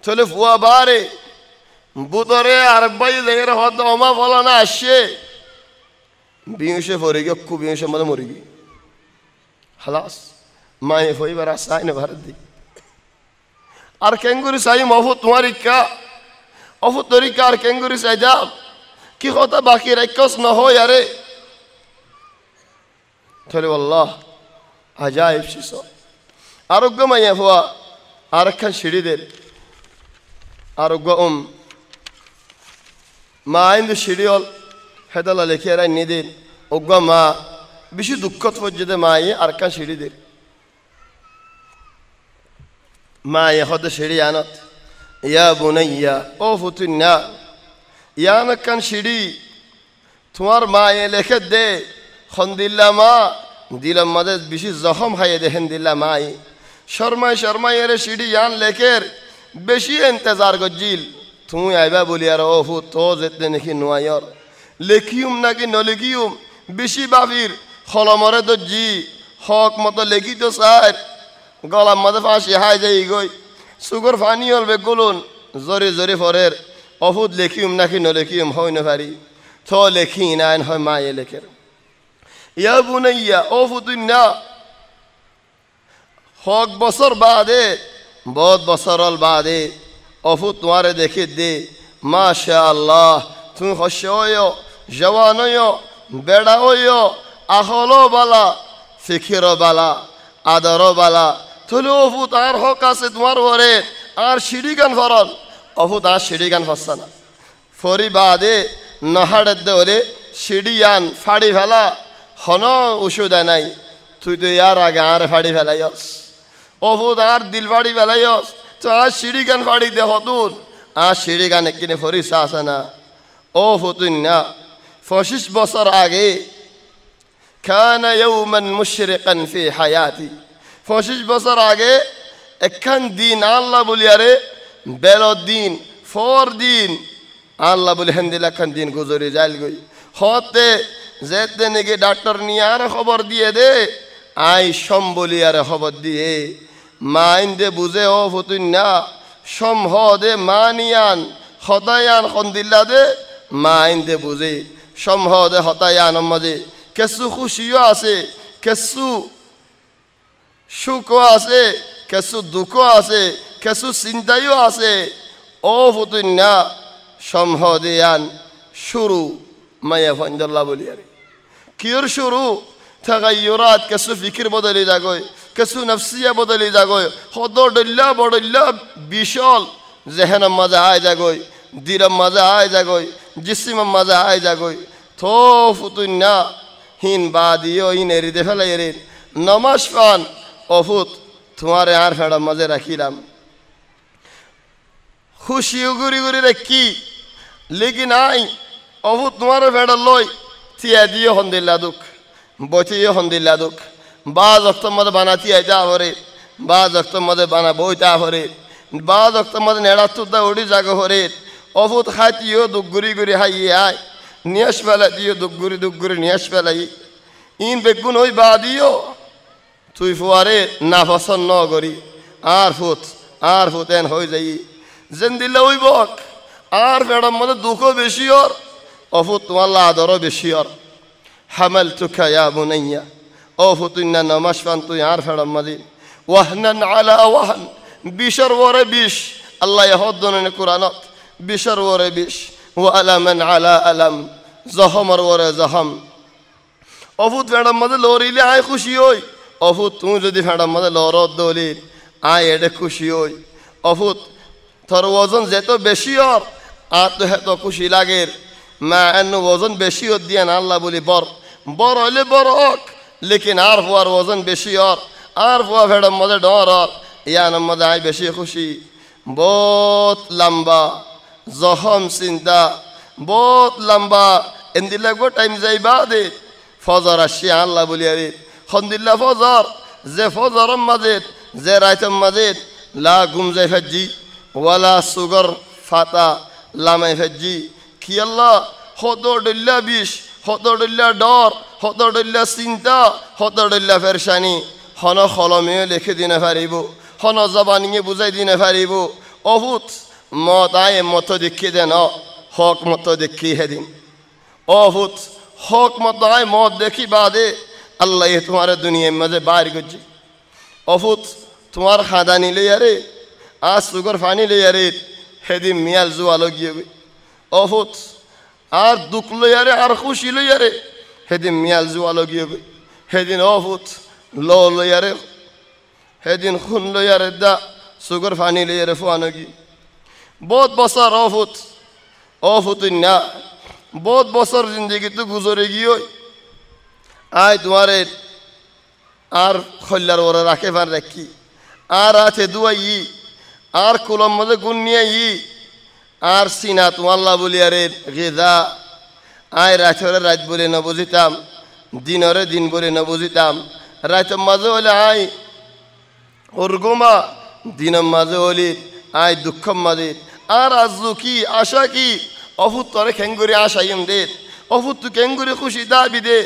চলে ফুয়া বারে বুতরে আর ভাই লেগের হদ অমা ফলানা আসছে বিংশে পরে গিয়ে খুব বিংশে মধ্যে মরে গিয়ে হালাস মায়ে হইবার আসাই না ভারত দি আর কেঙ্গুরি চাই অফু তোমার ইকা অফু তরিকা আর কেঙ্গুরি চাই যাম কি কথা বাকি রাক্ষস নহয় আরে তাহলে আল্লাহ আজাইব শিস আরোগ্য মাইয়া হওয়া আর একখান সিঁড়িদের আরোগ্য মা আইন্দু সিঁড়ি হল হেদালা লেখে রাই নিদিন অজ্ঞ মা বেশি দুঃখত পর্যন্ত মা ইয়ে আর একখান সিঁড়িদের মা ইয়ে হতে সিঁড়ি আনত ইয়া বুনাইয়া ও ফুতুন্না ইয়ান একখান সিঁড়ি তোমার মা এ লেখে দে খন্দিল্লা মা দিলাম মাঝে বেশি জখম হাইয়ে দেখেন দিল্লা মাই শর্মাই এর সিঁড়ি ইয়ান লেখের বেশি এন্তেজার গজিল তুমি আইবা বলি আর ও ফু তো যেতে নাকি নোয়াইর লেখিউম নাকি নলেখিউম বেশি বাবির খলমরে তো জি হক মতো লেখি তো স্যার গলার মাঝে ফাঁসি হাই যাই গই সুগর ফানি হল বেগুলুন জরে জরে ফরের অফুত লেখিউম নাকি নলেখিউম হয় না পারি তো লেখি নাইন হয় মায়ে লেখের ইয়া বুনাইয়া ও ফুতুন্না হক বছর বাদে বহুত বছরল বাদে অফু তোমারে দেখে দে মাশা আল্লাহ তুমি হস্য হইয় জওয়ান হইয় বেড়া হইয় আহলো বালা ফিকিরও বালা আদরও বালা তাহলে অফু তার হক আছে তোমার ঘরে আর সিঁড়ি গান ফরল অফু তার সিঁড়ি গান ফসা না ফরি বাদে নহাড়ের দেওয়ালে সিঁড়ি আন ফাড়ি ফেলা হন ওষুধ নাই তুই তো ইয়ার আগে আর ফাড়ি ফেলাইস অফু তার দিল ফাড়ি ফেলাইস তো আর সিঁড়ি গান ফাড়ি দে হতুন আর সিঁড়ি গান কিনে ফরিস আসে না ও ফতুন না 25 বছর আগে খানা ইয়াওমান মুশরিকান ফি হায়াতি 25 বছর আগে একখান দিন আল্লাহ বলি আরে বেলো দিন ফর দিন আল্লাহ বলি হেন্দিল একখান দিন গুজরি যাইল গই হতে যেতে নাকি ডাক্তার নিয়ে আর খবর দিয়ে দে আই সম বলি আর খবর দিয়ে মাইন দে বুঝে ও ফতুন না সম হ দে মা নিয়ান হতায়ান খন্দিল্লা দে মাইন দে বুঝে সম হ দে হতায়ান মাঝে কেসু খুশিও আছে কেসু সুখও আছে কেসু দুঃখও আছে কেসু চিন্তাইও আছে ও ফতুন না সম হ দে আন শুরু মায়া ফঞ্জল্লা বলি আরে কিয়র শুরু থাকাইয়রাত কেসু ফিকির বদলি যাগয় কেসু নফসিয়া বদলি যাগয় হদডল্লা বডল্লা বিশাল জেহেনের মাঝে আয় যাগয় দিরম মাঝে আয় যাগয় জিসিমের মাঝে আয় যাগয় থো ফুতুন না হিন বাদিও হিন এরিতে ফেলাই এরিন নমাজ পান অফুত তোমারে আর ফেড়ার মাঝে রাখিলাম খুশিও গুড়ি গুড়ি রাখি লেকিন আই অফুত তোমারে ফেড়ার লই থিয়া দিও হন্দিল্লা দুঃখ বইতেও হন্দিল্লা দুঃখ বাজ অক্তর মধ্যে বানাতি আইতা হরে বাজ অক্তর মধ্যে বানা বইতা হরে বাজ অক্তর মধ্যে নেড়াতুদা উড়ি জাগো হরে অফুত খাইতিও দুঃখ গুড়ি গুড়ি হাইয়ে আয় নিয়াস ফেলা দিও দুঃখ গুড়ি নিয়াস ফেলাই ইন বেগুন ওই বা দিও তুই ফুয়ারে না পছন্দ করি আর ফুত এন হয়ে যাই যেন দিলে ওই বক আর ম্যাডাম মধ্যে দুঃখও বেশি ওর অফুত তোমার আদরও বেশি ওর হামাল তুখা ইয়া বুনাইয়া ও ফুতুন্না নমাজ পান তুই আর ফেড়াম মাঝে ওয়াহনান আলা ওয়াহন বিশর ওরে বিশ আল্লাহ হদ্দনে কোরআনত বিশর ওরে বিশ ও আলামান আলা আলাম জহমর ওরে জহম অফুত ফেড়াম মাঝে লরিলে আয় খুশি হই অফুত তুমি যদি ফেড়াম মাঝে লরত দলি আয় এডে খুশি হই অফুত তোর ওজন যেত বেশি ওর আর তো হেত খুশি লাগের মা এন ওজন বেশি ওর দিয়ে না আল্লাহ বলি বর হইলে বড় হক লেকিন আর ফুয়ার ওজন বেশি ওর আর ফুয়া ফেড়ার মধ্যে ডর ওর ইয়ানোর মধ্যে আয় বেশি খুশি বহুত লম্বা জখম চিন্তা বহুত লম্বা এন্দি লাগবো টাইম যাইবা দে ফজর আসছি আল্লাহ বলি আরে খন্দিল্লা ফজর যে ফজরম মাঝে যে রাইতম মাঝে লা গুম যাই ফেজি ওয়ালা সুগর ফাতা লামাই ফেজি কি আল্লাহ হতডল্লা বিষ হতডল্লা ডর হতডল্লা চিন্তা হতডল্লা ফেরসানি হন কলমেও লিখে দিনে পারিব হন জবানিয়ে বুঝাই দিনে পারিব অভূত মত আয় মতো দেখি দেন হক মতো দেখি হেদিন অভূত হক মতো আয় মত দেখি বাদে আল্লাহ তোমার দুনিয়ার মাঝে বাইর করছি অভূত তোমার খাদানি লইয়ারে আর সুগর ফানি লইয়ারে হেদিন মিয়াল জুয়ালো গিয়ে অভূত আর দুঃখ লইয়ারে আর খুশি লইয়ারে হেদিন মিয়াল জুয়ালো গিয়ে হেদিন অভূত লো লইয়ারে হেদিন খুন লইয়ারে দা সুগর ফানি লইয়ারে ফুয়ানো গিয়ে বহুত বছর অভূত না বহুত বছর জিন্দগি তো গুজরে গিয়ে আয় তোমার আর খল্লার ওরা রাখে পার রাখি আর আছে দুয়াই আর কুলম মধ্যে গুণ নিয়ে আর সিনা তোমাল্লা বলি আরে গেদা আয় রাতরে রাত বলে না বুঝিতাম দিনরে দিন বলে না বুঝিতাম রাতের মাঝে হলে আয় ওর গুমা দিনের মাঝে হলি আয় দুঃখম মাঝে আর আজু কি আশা কি অভূত তরে খেঙ্গুরি আশাইম দে অভূত তু খেঙ্গুরি খুশি দাবি দে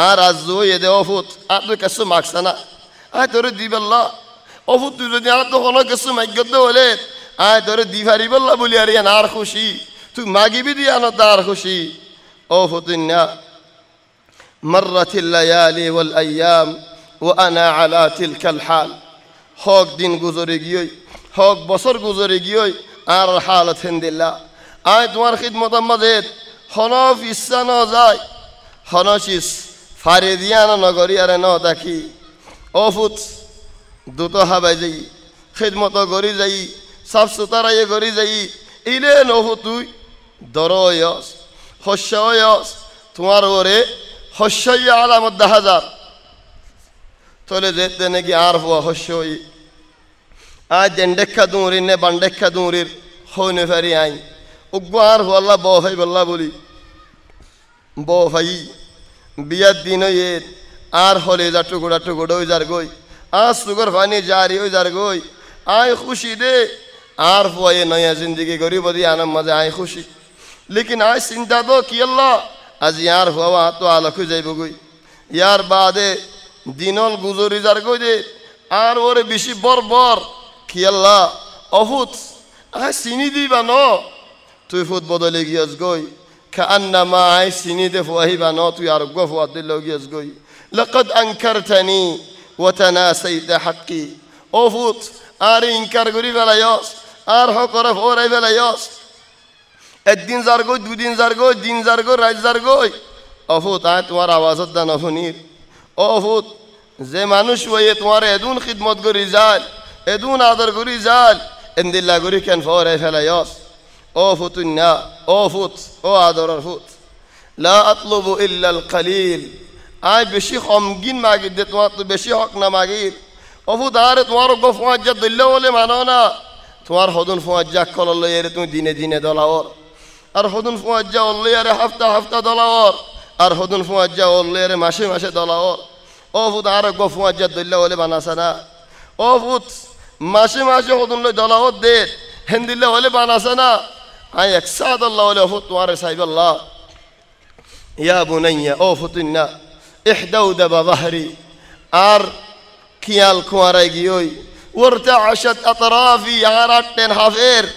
আর আজু এ দে অভূত আর তুই কিছু মাগছ না আয় তোরে দিবেল্লা অভূত তুই যদি আর তো কোনো কিছু মাগ্যত হলে আয় তোরে দি পারিবল্লা বলি আর ইয়ান আর খুশি তুই মাগিবি দি আনো তার খুশি অভূত না মাররাতিল লায়ালি ওয়াল আইয়াম ওয়া আনা আলা তিলকাল হাল হক দিন গুজরে গিয়ে হক বছর গুজরে গিয়ে আর হালত হেন্দিল্লা আয় তোমার খিদমত মাঝে হনফ ইচ্ছা ন যায় হনশিস ফারে দিয়া নগরী আরে ন দেখি অভূত দুটো হাবাই যাই খিদমত গড়ি যাই সাফ সুতারাইয়ে গড়ি যাই ইলে নহু তুই দর ইয়স শস্য ইয়স তোমার ওরে শস্যই আলামত 10,000 তলে যেতে নাকি আর হওয়া শস্যই আজ জেন্ডেক্ষা দুঁরির নে বান্ডেক্ষা দুঁরির হইনে ফেরি আই উগ্র আর হল্লা ব ভাই বল্লা বলি ব ভাই বিয়ার দিন আর হলে যা টুকুড়া টুকুড়ো ওই যার গই আর সুগর ফানি জারি ওই যার গই আয় খুশি দে আর হয়ে নয়া জিন্দগি গরিব দি আনম মাঝে আয় খুশি লেকিন আয় চিন্তা তো কি আল্লাহ আজ ইয়ার হওয়া তো আলোকে যাইব গই ইয়ার বাদে দিনল গুজরি যার গই দে আর ওরে বেশি বর কি আল্লাহ অভূত আয় চিনি দিবা ন তুই ফুট বদলে গিয়াস গই কান্নামা আয় চিনি দে ফুয়াহিবা ন তুই আর গো ফুয়াদ দিল গিয়াস গই লাকাদ আনকারতানি ওয়া তানাসাইতা হাক্কি অভূত আর ইনকার করি ফেলাইস আর হকরে ফরাই ফেলাইস একদিন যার গই দুদিন যার গই দিন যার গই রাত যার গই অভূত আয় তোমার আওয়াজত দান অফুনির অভূত যে মানুষ হয়ে তোমার এদুন খিদমত করি যায় এদুন আদর করি যায় এন্দিল্লা করি কেন ফরাই ফেলাইস অভূত না অভূত ও আদরের ফুত লা আতলুবু ইল্লাল কালিল আয় বেশি কমগিন মাগির দে তোমার তো বেশি হক না মাগির অভূত আরে তোমার গো ফুয়াজ্জা দিল্লা বলে মানো না তোমার হদুন ফুয়াজ্জা কলল এর তুমি দিনে দিনে দলাওর আর হদুন ফুয়াজ্জা অল্লে আরে হাফতা হাফতা দলাওর আর হদুন ফুয়াজ্জা অল্লে আরে মাসে মাসে দলাওর অভূত আর গো ফুয়াজ্জা দিল্লা বলে বানাসা না অভূত মাসে মাসে হদুন লই দলাওর দে হেন্দিল্লা বলে বানাসা না আয় একসাথ আল্লাহ বলে অভূত তোমার সাহিব আল্লাহ ইয়া বুনাইয়া অভূত না ইহদাউ দাবা বাহরি আর খিয়াল খুয়ারাই গিয়ে وارتعشت أطرافي عرقت حفير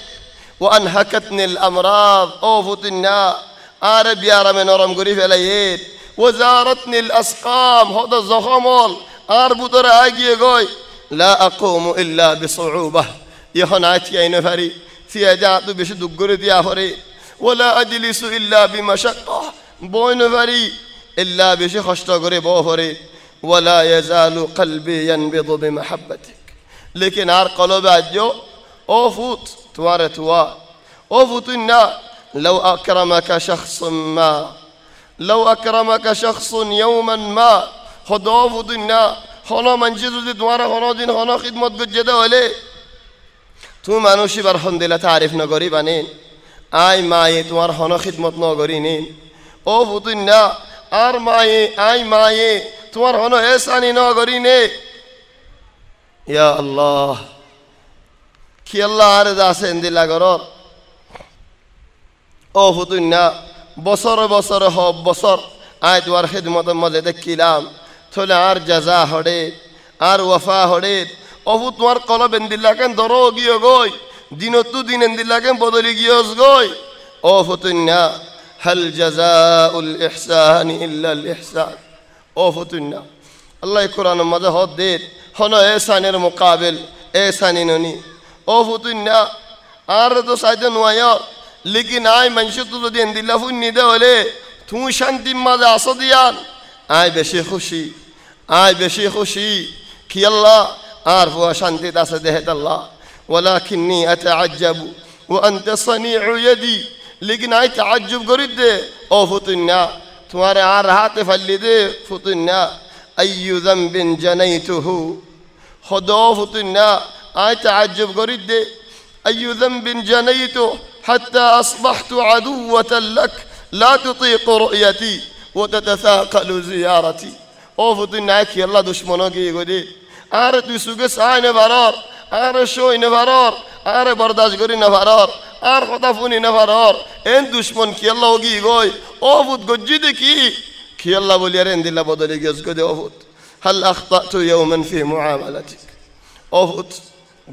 وأنهكتني الأمراض أوفتنا عرب يا رمي نرم قريف عليهت وزارتني الأسقام هذا الزخمول أربط رأيي قوي لا أقوم إلا بصعوبة يهون عتي نفري سيادات بشد قريتي أفري ولا أجلس إلا بمشقة بوين فري إلا بشي خشت قريب أفري ولا يزال قلبي ينبض بمحبتك لكن عار قلب أجو أوفوت توارة توا أوفوت إنا لو أكرمك شخص ما لو أكرمك شخص يوما ما خد أوفوت إنا خنا من جدود توارة خنا دين خنا خدمت بجدا ولي تو منوشي برحمد الله تعرف نقري بنين آي ماي توار خنا خدمت نقرينين أوفوت إنا آر ماي آي ماي توار خنا إساني نقريني يا الله كي الله عرض آسين دي لغرور او فتونا بصر بصر حب بصر آيت وار خدمت مزيد كلام تولي عر جزا هديد عر وفا هديد او فتوار قلب اندي لكن دروغي يغوي dinottu dinen dillagen bodoli giyoz goy o futunna hal jazaa'ul ihsani illa al ihsan o futunna Allah Kur'an maza hoddet hono ehsaner muqabil ehsaninoni o futunna ar to sayde nuaya lekin ay manşu tu jodi endilla funni de hole tu shanti maza asadiyan ay beshi khushi ki Allah عارف وشانتي تاسده الله ولكني أتعجب وأنت صنيع يدي لكن أي تعجب قريد أو فتنا تمہارے عارهات فلده فتنا أي ذنب جنيته خدو فتنا أي تعجب قريد أي ذنب جنيته حتى أصبحت عدوة لك لا تطيق رؤيتي وتتثاقل زيارتي أو فتنا كي الله دشمنك يقولي آره توی سوگس آی نفرار آره شوی نفرار آره برداشتگری نفرار آره خطافونی نفرار این دشمن کی الله ہوگی گوی آفود گجیده کی الله بولیاره اندیلا بدلی گز گده آفود هل اخطأت يوما في معاملتك آفود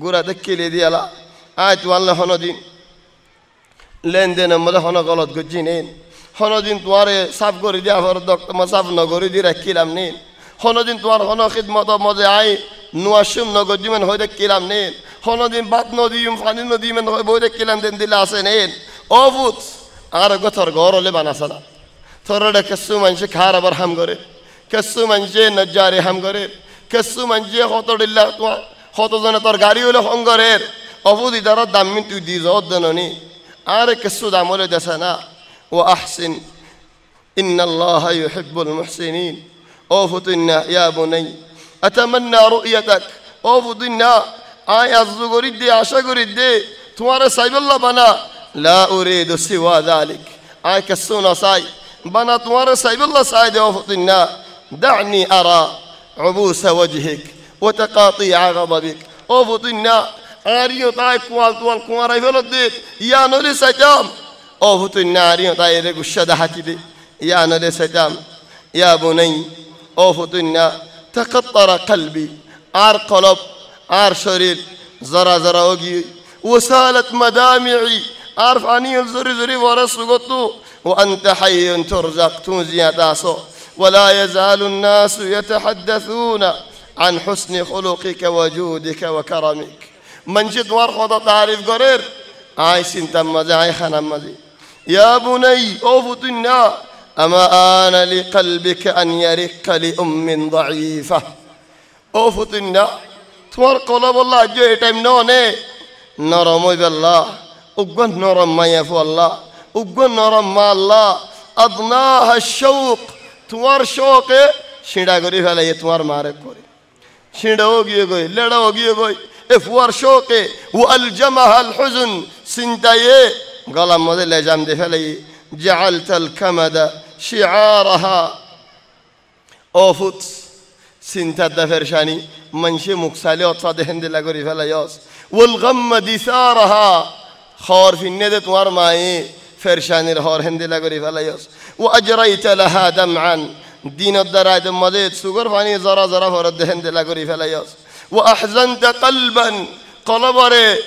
گورا دکیلی دیالا آیت والله هنو دین لندن مده هنو غلط گجینین هنو دین تواره صاف گوری دیا فردک ما صاف نگوری دی رکیلم نین هنو دین توار هنو خدمت مزه آی نواشم نگودی من هویده کلام نین هنو دین بات ندیم فانی ندیم من هویده کلام دین دلاسه نین آفوت آره گتر گارو لبنا سنا ترده کسو منشه کار بر هم گره کسو منشه نجاری هم گره کسو منشه خاطر الله تو خاطر زن تر گاری ولی هم گره آفوت اداره دامین تو دیزاد دنونی آره کسو دامول دسنا و احسن إن الله يحب المحسنين أوفتنا يا بني أتمنى رؤيتك أوفتنا آي أزغريد عشقريد تمہارے سايب الله بنا لا أريد سوى ذلك آي كسونا ساي بنا تمہارے سايب الله ساي أوفتنا دعني أرى عبوس وجهك وتقاطيع غضبك أوفتنا آريو تاي كوال كوارا يفلدت يا نولي سجام أوفتنا آريو تاي ريكو الشدحة يا نولي سجام يا بني أوفتنا تقطر قلبي عار قلب عار شرير زرا زرا وجي وسالت مدامعي عارف عني زري زري ورسقطو وأنت حي ترزق تنزي داسو ولا يزال الناس يتحدثون عن حسن خلقك وجودك وكرمك من جد ورخض تعرف قرير عايسين تمزي عاي خنمزي يا بني أوفتنا أما آن لقلبك أن يرق لأم ضعيفة أوفتنا تمر قلب الله جاي تيم نوني نرم بالله أقول نرم ما يفو الله أقول نرم ما الله أضناها الشوق تمر شوق شندا غري فلا يتمر مارك غري شندا وغي غوي لڑا وغي غوي افوار شوق والجمها الحزن سنتاي قلم مدل جام دي فلا جعلت الكمد شعارها أوفت سنتاد فرشاني منشي مكسالي وتصاد هند لغوري فلا ياس والغم دثارها خار في الندت ورماي فرشاني الهار هند لغوري فلا ياس وأجريت لها دمعا دين الدراد مديت سوغر فاني زرا زرا فرد هند لغوري فلا ياس وأحزنت قلبا قلبري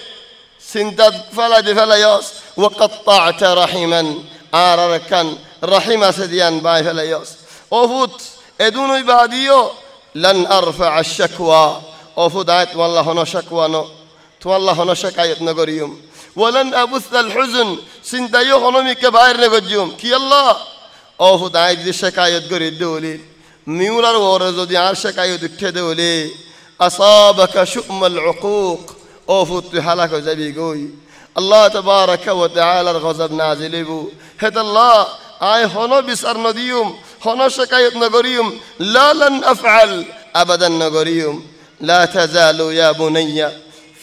سنتاد فلا دي فلا ياس وقطعت رحما آراركان رحمة سديان باي فلا ياس أوفوت ادونو عباديو لن أرفع الشكوى أوفوت آيت والله هنا شكوى نو والله هنا شكاية نغريوم ولن أبث الحزن سندايو هنومي كباير نغجيوم كي الله أوفوت آيت دي شكاية غريد دولي ميولار ورزو دي عار شكاية دولي أصابك شؤم العقوق أوفوت حالك زبيقوي الله تبارك وتعالى الغضب نازل بو هذا الله آي هنا بسر نديوم هنا شكاية نغريوم لا لن أفعل أبدا نغريوم لا تزال يا بني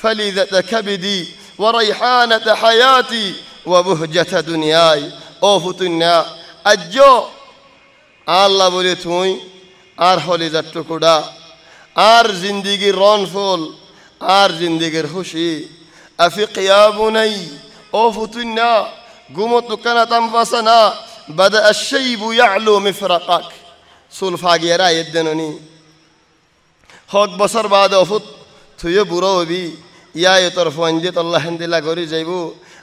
فلذة كبدي وريحانة حياتي وبهجة دنياي أوفتنا أجو الله بولتوي آر هولي ذاتكودا آر زندگي رونفول آر زندگي خوشي أفق يا بني أوفتنا قمت كانت أنفسنا بدأ الشيب يعلو مفرقك سلفا غيرا يدنوني هوك بصر بعد أفت تو يبرو بي ইয়া তোর ফোন দিয়ে তল্লা হেন্দিলা করি যাইব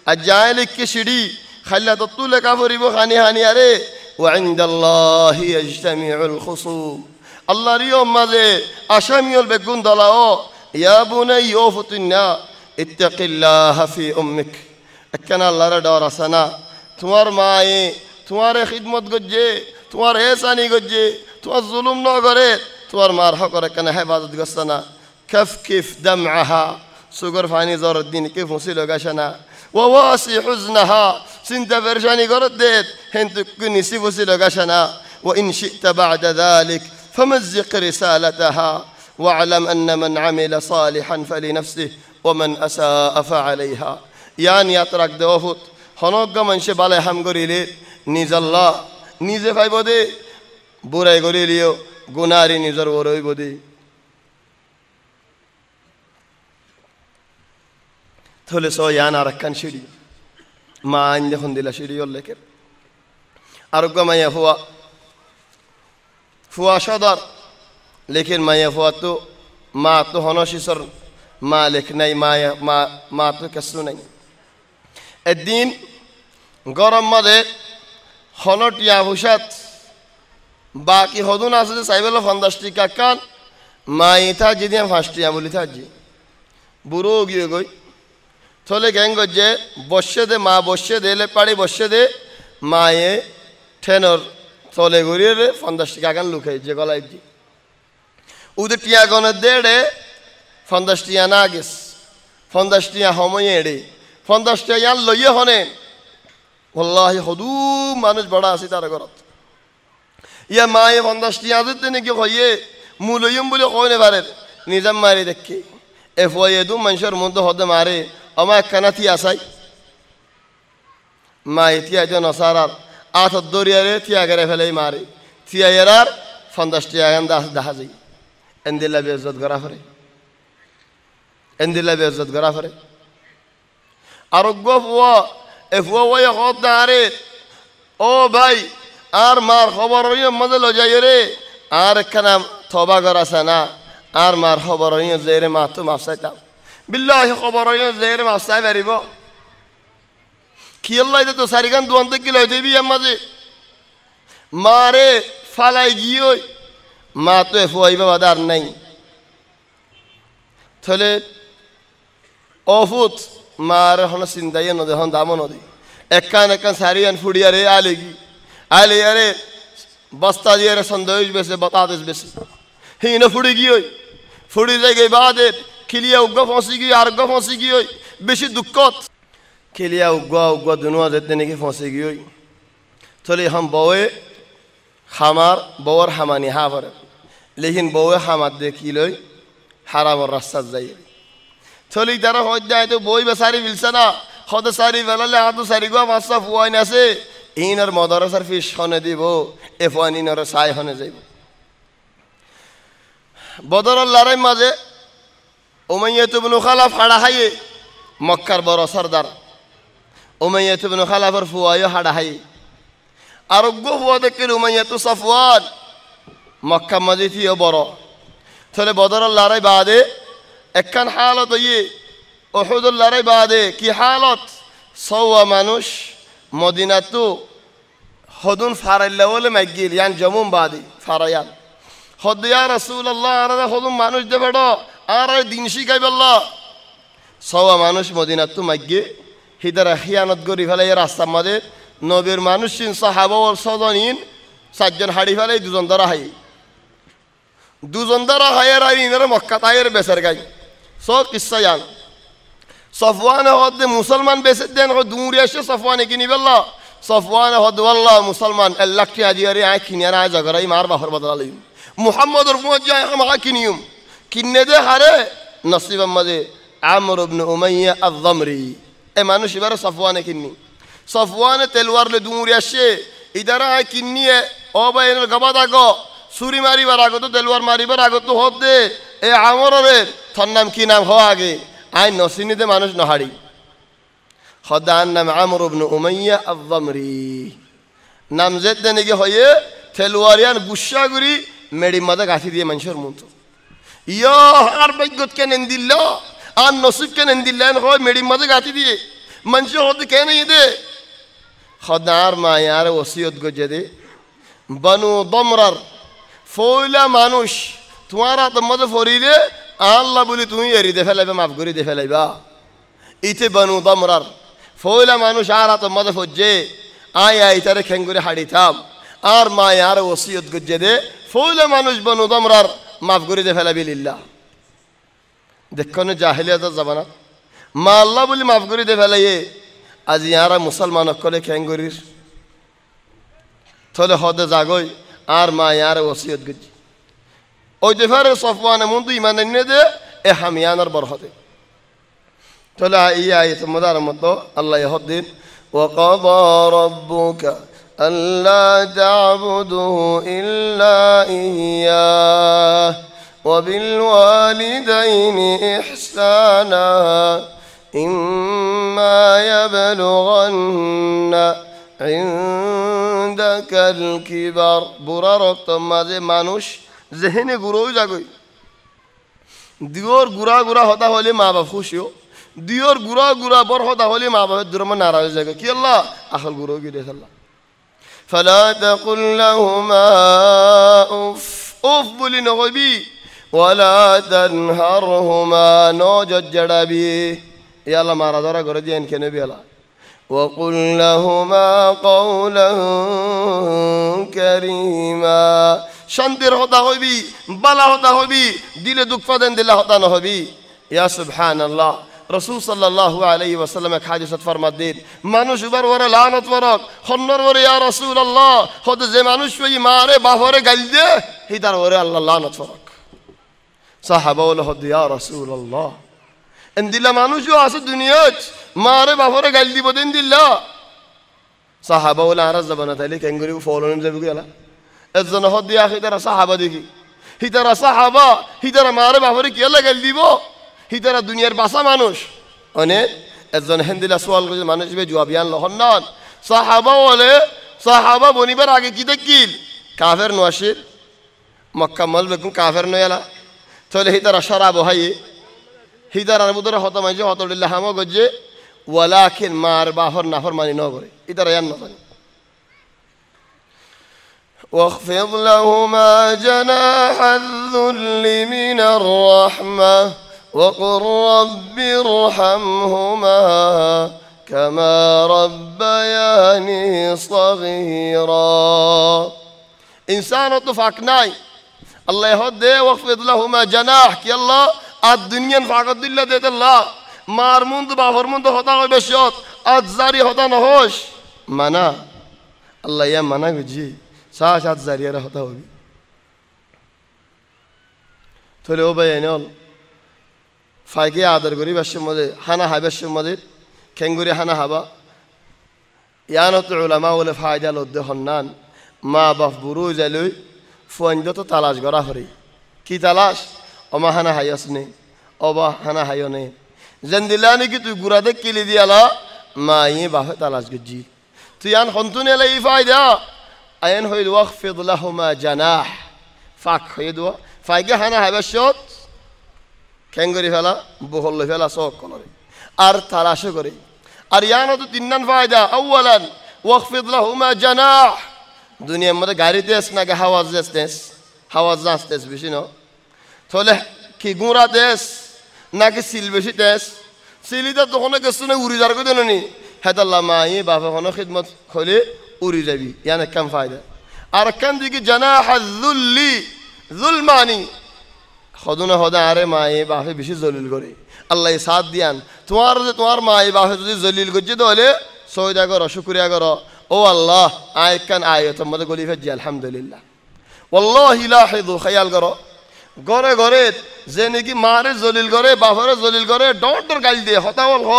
আর যায় লিখকে সিঁড়ি খাইলা তো তুলে কাপড়িব খানি হানি আরে ওয়াইন্দাল্লাহি ইয়াজতামিউল খুসুম আল্লাহর ইয়ম মাঝে আসামিউল বেগুন দলাও ইয়া বুনাইয়া ফুতুন্না ইত্তাকিল্লাহা ফি উম্মিক একখানা আল্লাহর ডর আছে না তোমার মায়ে তোমার খিদমত গজ্জে তোমার এহসানি গজ্জে তোমার জুলুম ন করে তোমার মার হকর একখানা হেফাজত গছে না كف كف دمعها سكر فاني زور الدين كيف وصيله قشنا وواسي حزنها سنت فرشاني قردت هنت كني سي وصيله قشنا وإن شئت بعد ذلك فمزق رسالتها واعلم أن من عمل صالحا فلنفسه ومن أساء فعليها يعني يترك دوفت هنوك من شبالي هم قريلي نيز الله نيز فاي بودي بوراي قريليو گناري نيزر وروي بودي থলে সয়ান আর একখান সিঁড়ি মা আইন দেখুন দিলা সিঁড়ি ওর লেখের আরোগ্য মাইয়া ফুয়া সদর লেখের মাইয়া ফুয়া তো মা তো হনশিসর মা লেখ নাই মায়া মা তো কেসু নাই একদিন গরম মাঝে হনটিয়া হুসাত বাকি হদুন আছে যে সাইবেল 50 কাকান মা ইথা যেদিন 5 বলি থাকি বুড়ো গিয়ে গই থলে গ্যাং গজ্জে বসে দে মা বসে দেলে পাড়ি বসে দে মায়ে ঠেনর থলে ঘুরিয়ে রে 50 টাকা লুকাই যে গলায় দি উদে টিয়া গনে দেড়ে 50 টিয়া না গেস 50 টিয়া সময়ে এড়ে 50 টিয়া ইয়ান লইয়ে হনে ওয়াল্লাহি হদু মানুষ বড় আছে তার ঘরত ইয়া মায়ে 50 টিয়া দিতে নাকি কইয়ে মুলয়ম বলে কইনে পারে নিজাম মারি দেখি এফওয়ে দু মানুষের মধ্যে হদে মারে আমা একখানা থিয়া চাই মা থিয়া যে নসারার আথর দরিয়ারে থিয়া গেড়ে ফেলেই মারে থিয়া এরার 50 টাকা দেখা যাই এন্দিল্লা বেজত গড়া ফরে এন্দিল্লা বেজত গড়া ফরে আরোগ্য ফুয়া এ ফুয়া ওই হত না আরে ও ভাই আর মার খবর মজা লো যাই রে আর একখানা থবা গড়াছে না আর মার খবর যে রে মা তো মাফ চাইতাম বিল্লাহি খবর জের মাসাই পারিব কি আল্লাহ তো সারিগান দুয়ান্তে কি লই দেবি আমাজে মারে ফালাই গিয়ে মা তো ফুয়াইবা বাদার নাই থলে অফুত মার হন চিন্তাই নদে হন দাম নদী একান সারিয়ান ফুড়িয়ারে আলেগি আলে আরে বস্তা দিয়ে সন্দেহ বেছে বাতাদেশ বেছে হিন ফুড়ি গিয়ে ফুড়ি যাই গই বাদের খিলিয়া উগ্গ ফসি গিয়ে আর উগ্গ ফসি গিয়ে বেশি দুঃখত খিলিয়া উগ্গ দুনুয়া যেতে নাকি ফসি গিয়ে থলে হাম বউয়ে হামার বউর হামানি হা ভরে লেকিন বউয়ে হামার দেখি লই হারামর রাস্তা যাই থলি তারা হজ যায় তো বই বেসারি মিলছে না হতে সারি বেলালে হাতু সারি গুয়া মাসা ফুয়াইন আছে ইনর মদরসার ফিস হনে দিব এ ফুয়াইন ইনর সাই হনে যাইব বদরের লড়াই মাঝে উমাইয়াত ইবনে খালাফ হাড়া হাইয়ে মক্কার বড় সরদার উমাইয়াত ইবনে খালাফের ফুয়াইও হাড়া হাইয়ে আরোগ্য ফুয়া দেখে উমাইয়াত সাফওয়ান মক্কা মাঝে থিও বড় তাহলে বদরের লড়াই বাদে একখান হালত ইয়ে উহুদের লড়াই বাদে কি হালত সওয়া মানুষ মদিনাতু হদুন ফারাইল্লা বলে মাইগিল ইয়ান জমুম বাদি ফারায়ান হদ ইয়া রাসূলুল্লাহ আর হদুন মানুষ দে বড় আর দিন শিখাই বললা সওয়া মানুষ মদিনাতু মাইগে হিদারা খিয়ানত গরি ফেলাই রাস্তা মাঝে নবীর মানুষ চিন সাহাবা ও সদনিন চারজন হাড়ি ফেলাই দুজন দ্বারা হায়ের আইনের মক্কা তাইয়ের বেসের গাই সব কিসা জান সফওয়ান হদ মুসলমান বেসের দেন দূরে এসে সফওয়ানে কিনি বললা সফওয়ান হদ ওয়াল্লাহ মুসলমান আল্লাহ টি আজিয়ারে আই কিনিয়ার আই জাগরাই মার বাহর বদলালিম মুহাম্মদুর মুজ্জা আমা কিনিয়ুম কিনে দে হারে নসিব মাঝে আমর ইবনে উমাইয়া আয-যামরি এ মানুষ এবারে সফওয়ানে কিন্নি সফওয়ানে তেলওয়ার লে দূরে এসে ইদারা আই কিনিয়ে ও বাইনের গবাদা গো ছুরি মারিবার আগত তেলওয়ার মারিবার আগত হদ দে এ আমরের থর নাম কি নাম হওয়া আগে আই নসিনিতে মানুষ নহাড়ি হদান নাম আমর ইবনে উমাইয়া আয-যামরি নাম যেতে নাকি হয়ে তেলওয়ারিয়ান গুসা গুরি মেডি মাদা গাছি দিয়ে মানুষের মতো ইয়া আর বৈগত কেন দিল আর নসিব কেন দিল্লান হয় মেডির মাঝে গাতি দিয়ে মানুষ হতে কেন দে খদার মায়ার ওসিয়ত গজে দে বনু দমরার ফইলা মানুষ তোমার হাতের মধ্যে ফরিলে আল্লাহ বলি তুমি এরি দে ফেলাইবা মাফ করে দে ফেলাইবা ইতে বনু দমরার ফইলা মানুষ আর হাতের মধ্যে ফজে আয় আয় তারে খেঙ্গুরে হাড়িতাম আর মায়ার ওসিয়ত গজে দে ফইলা মানুষ বনু দমরার মাফ করে দে ফেলাবি লিল্লাহ দেখো না জাহিলিয়াতের জামানা মা আল্লাহ বলি মাফ করে দে ফেলাইয়ে আজ ইয়ারা মুসলমান অকলে খেঙ্গুরির থলে হদে জাগই আর মা ইয়ার ওসিয়ত গজি ওই দেফারে সফওয়ান এমন তো ইমান এনে দে এ হামিয়ানার বরহতে থলে ইয়া আয়াত মদার মতো আল্লাহ ইহদ্দিন وقضى ربك ألا تعبدوا إلا إياه وبالوالدين إحسانا إما يبلغن عندك الكبر বুড়া রক্ত মাঝে মানুষ যেহেনে গুরোই যাগই দিওর গুড়া গুড়া হতা হলে মা বাপ খুশিও দিওর গুড়া গুড়া বর হতা হলে মা বাপের দুরম নারাজ যাগে কি আল্লাহ আখল গুরো গিরে আল্লাহ فلا تقل لهما أف أف বলি নবী ولا تنهرهما نوجد جڑابي يا الله مارا دورا করে দিয়েন কেন বিয়ালা وقل لهما قولا كريما শান্তির হতা হইবি বালা হতা হইবি দিলে দুঃখ দেন দিলে হতা না হবি ইয়া সুবহানাল্লাহ রাসূল সাল্লাল্লাহু আলাইহি ওয়াসাল্লাম এক হাদিসত ফরমাতেন মানুষ উবার ওরে লানত করক খন্নর ওরে ইয়া রাসূলুল্লাহ হতে যে মানুষ ওই মারে বাপরে গাল দে হিদার ওরে আল্লাহ লানত করক সাহাবা বলে হতে ইয়া রাসূলুল্লাহ এন দিলা মানুষও আছে দুনিয়াত মারে বাপরে গাল দিব দেন দিল্লা সাহাবা বলে আর জবানা তাইলে কেঙ্গুরি ফলন যাবে গেলা একজন হতে ইয়া হিদার সাহাবা দেখি হিদার সাহাবা হিদার মারে বাপরে কি আল্লাহ গাল দিব হিতারা দুনিয়ার বাসা মানুষ অনেক একজন হেন্দিলা সোয়াল করে মানুষ জবাব ইয়ান লহন্নান সাহাবা বলে সাহাবা বনিবার আগে কি দেখিল কাফের নোয়াসির মক্কা মল বেকুম কাফের নয়ালা তাহলে হিতারা সারা বহাই হিতারার বুধরে হত মাইছে হতলিল্লা হামো গজ্জে ওয়ালাকিন মার বাহর নাফর মানি ন করে ইতারা ইয়ান নজানি واخفض لهما جناح الذل من الرحمة وقل رب ارحمهما كما ربياني صغيرا إنسان طفاك ناي الله يهدي واخفض لهما جناح كي الله الدنيا فقد الله ديت الله مارموند بافرموند هتا بشوت أتزاري هتا نهوش منا الله يا منا بجي ساعة أتزاري هتا هوبي تلو بينول ফাইকে আদর করি বেশের মধ্যে হানা হাই বেশের মধ্যে খেঙ্গুরি হানা হাবা ইয়ানত উলামা বলে ফায়দা লদ্দে হন্নান মা বাপ বুড়ো যাইলই ফুয়াইন্দ তো তালাশ করা হরি কি তালাশ অমা হানা হাই আসনে অবা হানা হাইও নে যেন দিলা নাকি তুই গুড়া দেখ কিলি দিয়ালা মা ইয়ে বাপে তালাশ গজি তুই আন হন্তুন এলা ই ফায়দা আইন হইল ওয়াখফিদ লাহুমা জানাহ ফাক হয়ে দোয়া ফাইকে হানা হাই বেশত খেঙ্গুরি ফেলা বহল ফেলা চক করে আর তালাশও করে আর ইয়ানো তো তিন ফায়দা আউয়ালান ওয়াখফিদ লাহুমা জানাহ দুনিয়ার মধ্যে গাড়িতে আস নাকি হাওয়াজ দেশ হাওয়াজ আসতেস বেশি ন তাহলে কি গুঁড়া দেশ নাকি সিল বেশি দেশ সিলিটা তখন গেছো না উড়ি যার কথা নি হেদাল্লা মাই বাপে কোনো খিদমত হলে উড়ি যাবি ইয়ান এক কাম ফায়দা আর কান দিকে জানাহ যুল্লি যুলমানি সদনা সদা আরে মায়ে বাপে বেশি জলিল করে আল্লাহ সাথ দিয়ান তোমার মায়ে বাপে যদি জলিল করছে তাহলে সৌদা করো শুক্রিয়া করো ও আল্লাহ আয় কান আয় তোমাদের গলি ফেজি আলহামদুলিল্লাহ ওয়াল্লাহি লাহিযু খেয়াল করো ঘরে ঘরে যে নাকি মারে জলিল করে বাপরে জলিল করে ডর গাল দিয়ে হতাওয়াল হ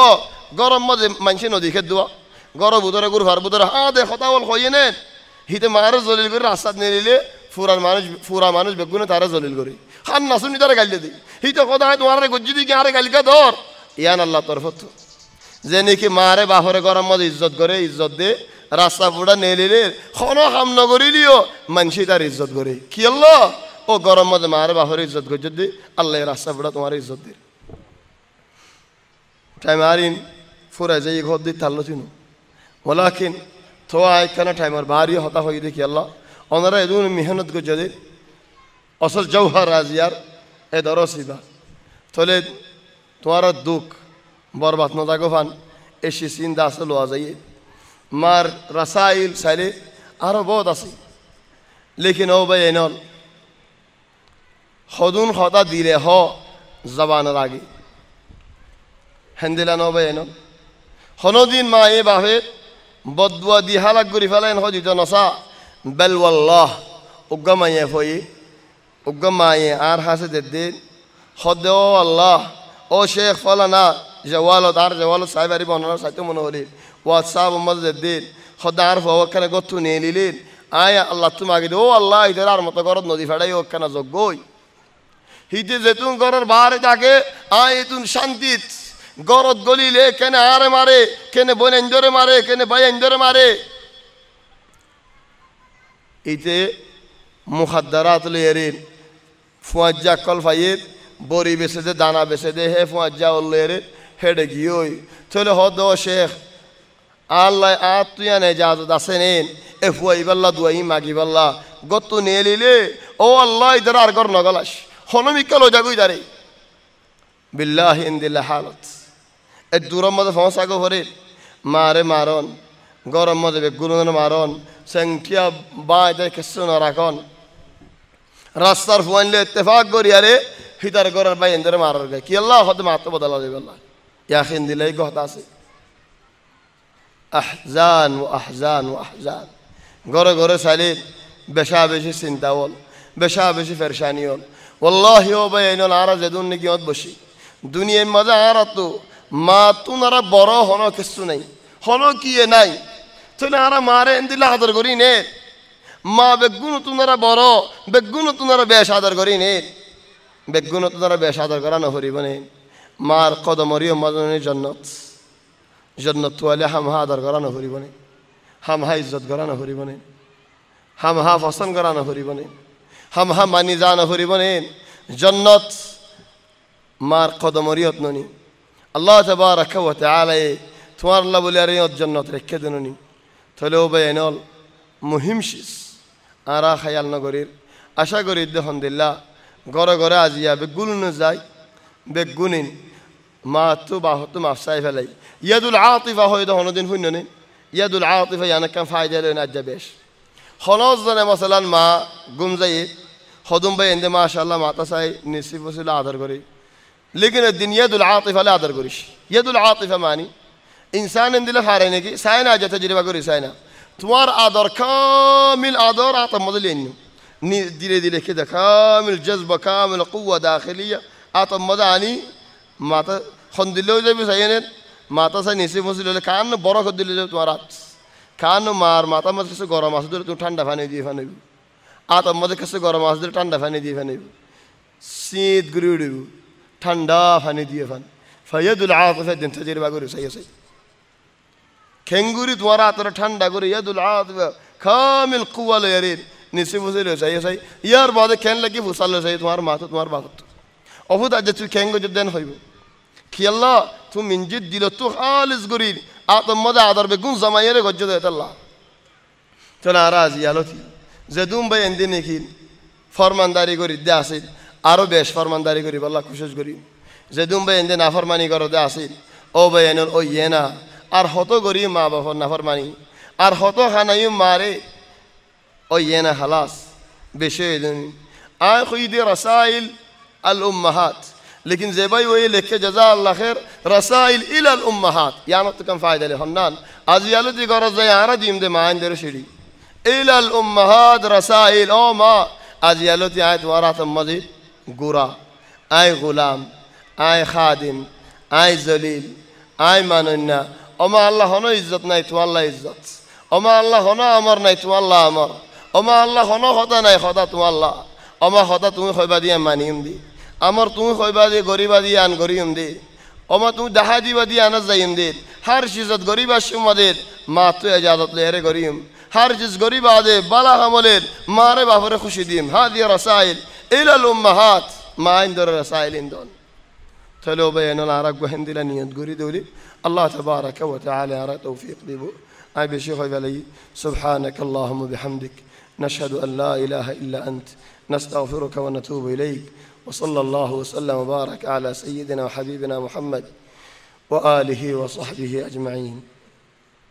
গরম মধ্যে মানুষ নদী খেত দেওয়া গরম বুধরে গুরু ভার বুধরে দে হতাওয়াল হইয়ে নেন হিতে মারে জলিল করে রাস্তাত নিলে ফুরা মানুষ বেগুনে তারা জলিল করে খান না শুনি তারা গালি দিই হিতে কথা হয় তোমার গজ্জি দিকে আরে গালিকা ধর ইয়ান আল্লাহ তরফত যে নাকি মারে বাপরে গরম মধ্যে ইজ্জত করে ইজ্জত দে রাস্তা পুরা নেলিলে কোনো কাম নকরিলিও মানুষই তার ইজ্জত করে কি আল্লাহ ও গরম মধ্যে মারে বাপরে ইজ্জত করছে দি আল্লাহ রাস্তা পুরা তোমার ইজ্জত দে টাইমারিন ফুরা যাই ঘর দিয়ে তাল্লো চিনো ওলাকিন তো আইখানা টাইমার বাড়ি হতা হয়ে দেখি আল্লাহ ওনারা এদুন মেহনত করছে অসল জৌহার রাজিয়ার এ দরসিবা তাহলে তোমার দুঃখ বরবাদ না থাকো ফান এসি চিন্তা আছে লোয়া যাইয়ে মার রাসাইল চাইলে আরও বহুত আছে লেকিন ও ভাই এনল সদুন সদা দিলে হ জবানের আগে হেন্দিলা ন ভাই এনল হনদিন মা এ বাহে বদুয়া দি হালাক করি ফেলেন হজিত নসা বেলওয়াল্লাহ উগ্গমাইয়ে ফই উগ্গমাইয়ে আর হাসে দিন হদ ও আল্লাহ ও শেখ ফলানা জওয়ালত আর জওয়ালত সাহেবারি বনার সাইতে মনে হলি ওয়াটসাপ মসজিদ হদ আর ফওয়াখানে গত্তু নিয়ে লিলিন আয় আল্লাহ তুমি আগে ও আল্লাহ ইদের আর মতো গরত নদী ফেড়াই ওখানে যোগ্যই হিতে যেতুন গরর বাহারে থাকে আয় এতুন শান্তিত গরত গলিলে কেনে আরে মারে কেনে বনেঞ্জরে মারে কেনে বাইঞ্জরে মারে ইতে মুখাদ্দারাত লেরিন ফুয়াজ্জা কল ফাইয়ের বড়ি বেছে দে দানা বেছে দে হে ফুয়াজ্জা ওলের হেডে গিয়ে চলে হদ শেখ আল্লাহ আর তুই আনে জাহাজত আছে নেন এ ফুয়াই বাল্লা দুয়াই মাগি বাল্লা গত্তু নিয়ে লিলে ও আল্লাহ ইদার আর গর নগলাস হনমিকাল ও জাগুই দাঁড়ে বিল্লাহ ইন্দিল্লা হালত এ দূরের মধ্যে ফসাগো ভরে মারে মারন গরম মধ্যে বেগুন মারন সেংটিয়া বাঁয় দেয় কেসু না রাখন রাস্তার ফুয়াইলে ইত্তেফাক করি আরে হিতার গরের বাই এন্দরে মারার গায়ে কি আল্লাহ হতে মাত্র বদলা দেবে আল্লাহ ইয়াখিন দিলেই কথা আছে আহজান ও আহজান ও আহজান ঘরে ঘরে চাইলে বেশা বেশি চিন্তা হল বেশা বেশি ফেরশানি হল ওল্লাহি ও ভাই এনল আর যেদুন নাকি অত বসি দুনিয়ার মাঝে আর তো মা তুনারা বড় হন কিছু নাই হন কি নাই তুই আর মারে দিলে আদর করি নে মা বেগুন তুনারা বড় বেগুন তুনারা বেশ আদর করি নে বেগুন তুনারা বেশ আদর করা নহরিব নে মার কদমরিও মাজনে জন্নত জন্নত তোয়ালে হামহা আদর করা নহরিব নে হামহা ইজ্জত করা নহরিব নে হামহা পছন্দ করা নহরিব নে হামহা মানি যা নহরিব নে জন্নত মার কদমরিয়ত ননি আল্লাহ তাবারাকা ওয়া তাআলা তোমার আল্লাহ বলে আর জন্নত রেখে দেননি তাহলে ও ভাই এনল মুহিম শিস আরা খায়াল নগরীর আশা করি দেহন্দিল্লা ঘরে ঘরে আজিয়া বেগুন যায় বেগুনিন মা তো বাহতো মাফসাই ফেলাই ইয়াদুল আতিফা হয়তো হনদিন শূন্য নেই ইয়াদুল আতিফা ইয়ানাকাম ফায়দা লই না যা বেশ হনজ জানে মশালান মা গুম যাই হদুম ভাই এন্দে মাশাআল্লাহ মাতা চাই নিসিব ছিল আদর করি লেকিন দিন ইয়াদুল আতিফা লে আদর করিস ইয়াদুল আতিফা মানি ইনসান দিলে হারাই নাকি চাই না যেতে জিরিবা করি চাই না তোমার আদর কামিল আদর আতম মধ্যে লিয়ে ধীরে ধীরে খেদে কামিল জজবা কামিল কুয়া দাখিলিয়া আতম মধ্যে আনি মাথা খন দিলেও যাবে চাই এনে মাথা চাই নিচে বসে দিলে কান বড় করে দিলে যাবে তোমার হাত কান মার মাথা মধ্যে কিছু গরম আছে দিলে তুমি ঠান্ডা পানি দিয়ে ফানিবি আতম মধ্যে কিছু গরম আছে দিলে ঠান্ডা পানি দিয়ে ফানিবি শীত ঘুরে উড়িব ঠান্ডা পানি দিয়ে ফান ফাইয়াদুল আতিফা দিন তজরিবা করে চাই চাই খেঙ্গুরি তোমার আতরে ঠান্ডা করে ইয়াদুল আতিফা কামিল কুয়া লয়ারির নিচে বসে চাই চাই ইয়ার বাদে খেন লাগি ফুসাল চাই তোমার মাথা তোমার বাহত অভুত আজ তুই খেঙ্গো দেন হইব কি আল্লাহ তুমি মিনজিত দিল তো খালিস গরির আতম মজা আদর বেগুন জামাইয়ের গজ্জ দেয় আল্লাহ চলে আর আজি আলোতি যেদুম ভাই এনদি নাকি ফরমানদারি করি দে আসিল আরও বেশ ফরমানদারি করি আল্লাহ খুশিস করি যেদুম ভাই এনদে নাফরমানি করো দে আসিল ও ভাই এন ও ইয়ে না আর হতো করি মা বাবার নাফরমানি আর হতো খানাই মারে ও ইয়ে না হালাস বেশি আয় খুঁজে রসাইল আল উম্মাহাত लेकिन जेबाई वही लिखे जजा अल्लाह खैर रसाइल इल अल उम्माहात यानो तो कम फायदा ले हन्नान आज यालो ती गरज जाय आरा दीम दे मान दे शिडी इल अल उम्माहात रसाइल ओ मा आज यालो ती आयत वारा तम मजिद गुरा आय गुलाम आय खादिम आय जलील आय मानन्ना ओमा अल्लाह हनो इज्जत নাই তো আল্লাহ ইজ্জত ওমা আল্লাহ হনো আমর নাই তো আল্লাহ আমর ওমা আল্লাহ হনো খোদা নাই খোদা তো আল্লাহ ওমা খোদা তুমি কইবা দিয়া মানিম দি আমার তুমি কইবা দিয়ে গরিবা দিয়ে আন গরিম দে ওমা তুমি দাহা দিবা দিয়ে আনাজ যাইম দে হার চিজত গরিবা সুমাদের মা তো এজাজত লেরে গরিম হার চিজ গরিবা দে বালা আমলের মারে বাপরে খুশি দিম হাদি রাসাইল ইলাল উম্মাহাত মা ইন্দর রাসাইল ইন্দন تلو بين العرق وهندلا يدقري دولي الله تبارك وتعالى أرى توفيق ديبو أي بشيخ علي سبحانك اللهم وبحمدك نشهد أن لا إله إلا أنت نستغفرك ونتوب إليك وصلى الله وسلم وبارك على سيدنا وحبيبنا محمد وآله وصحبه أجمعين.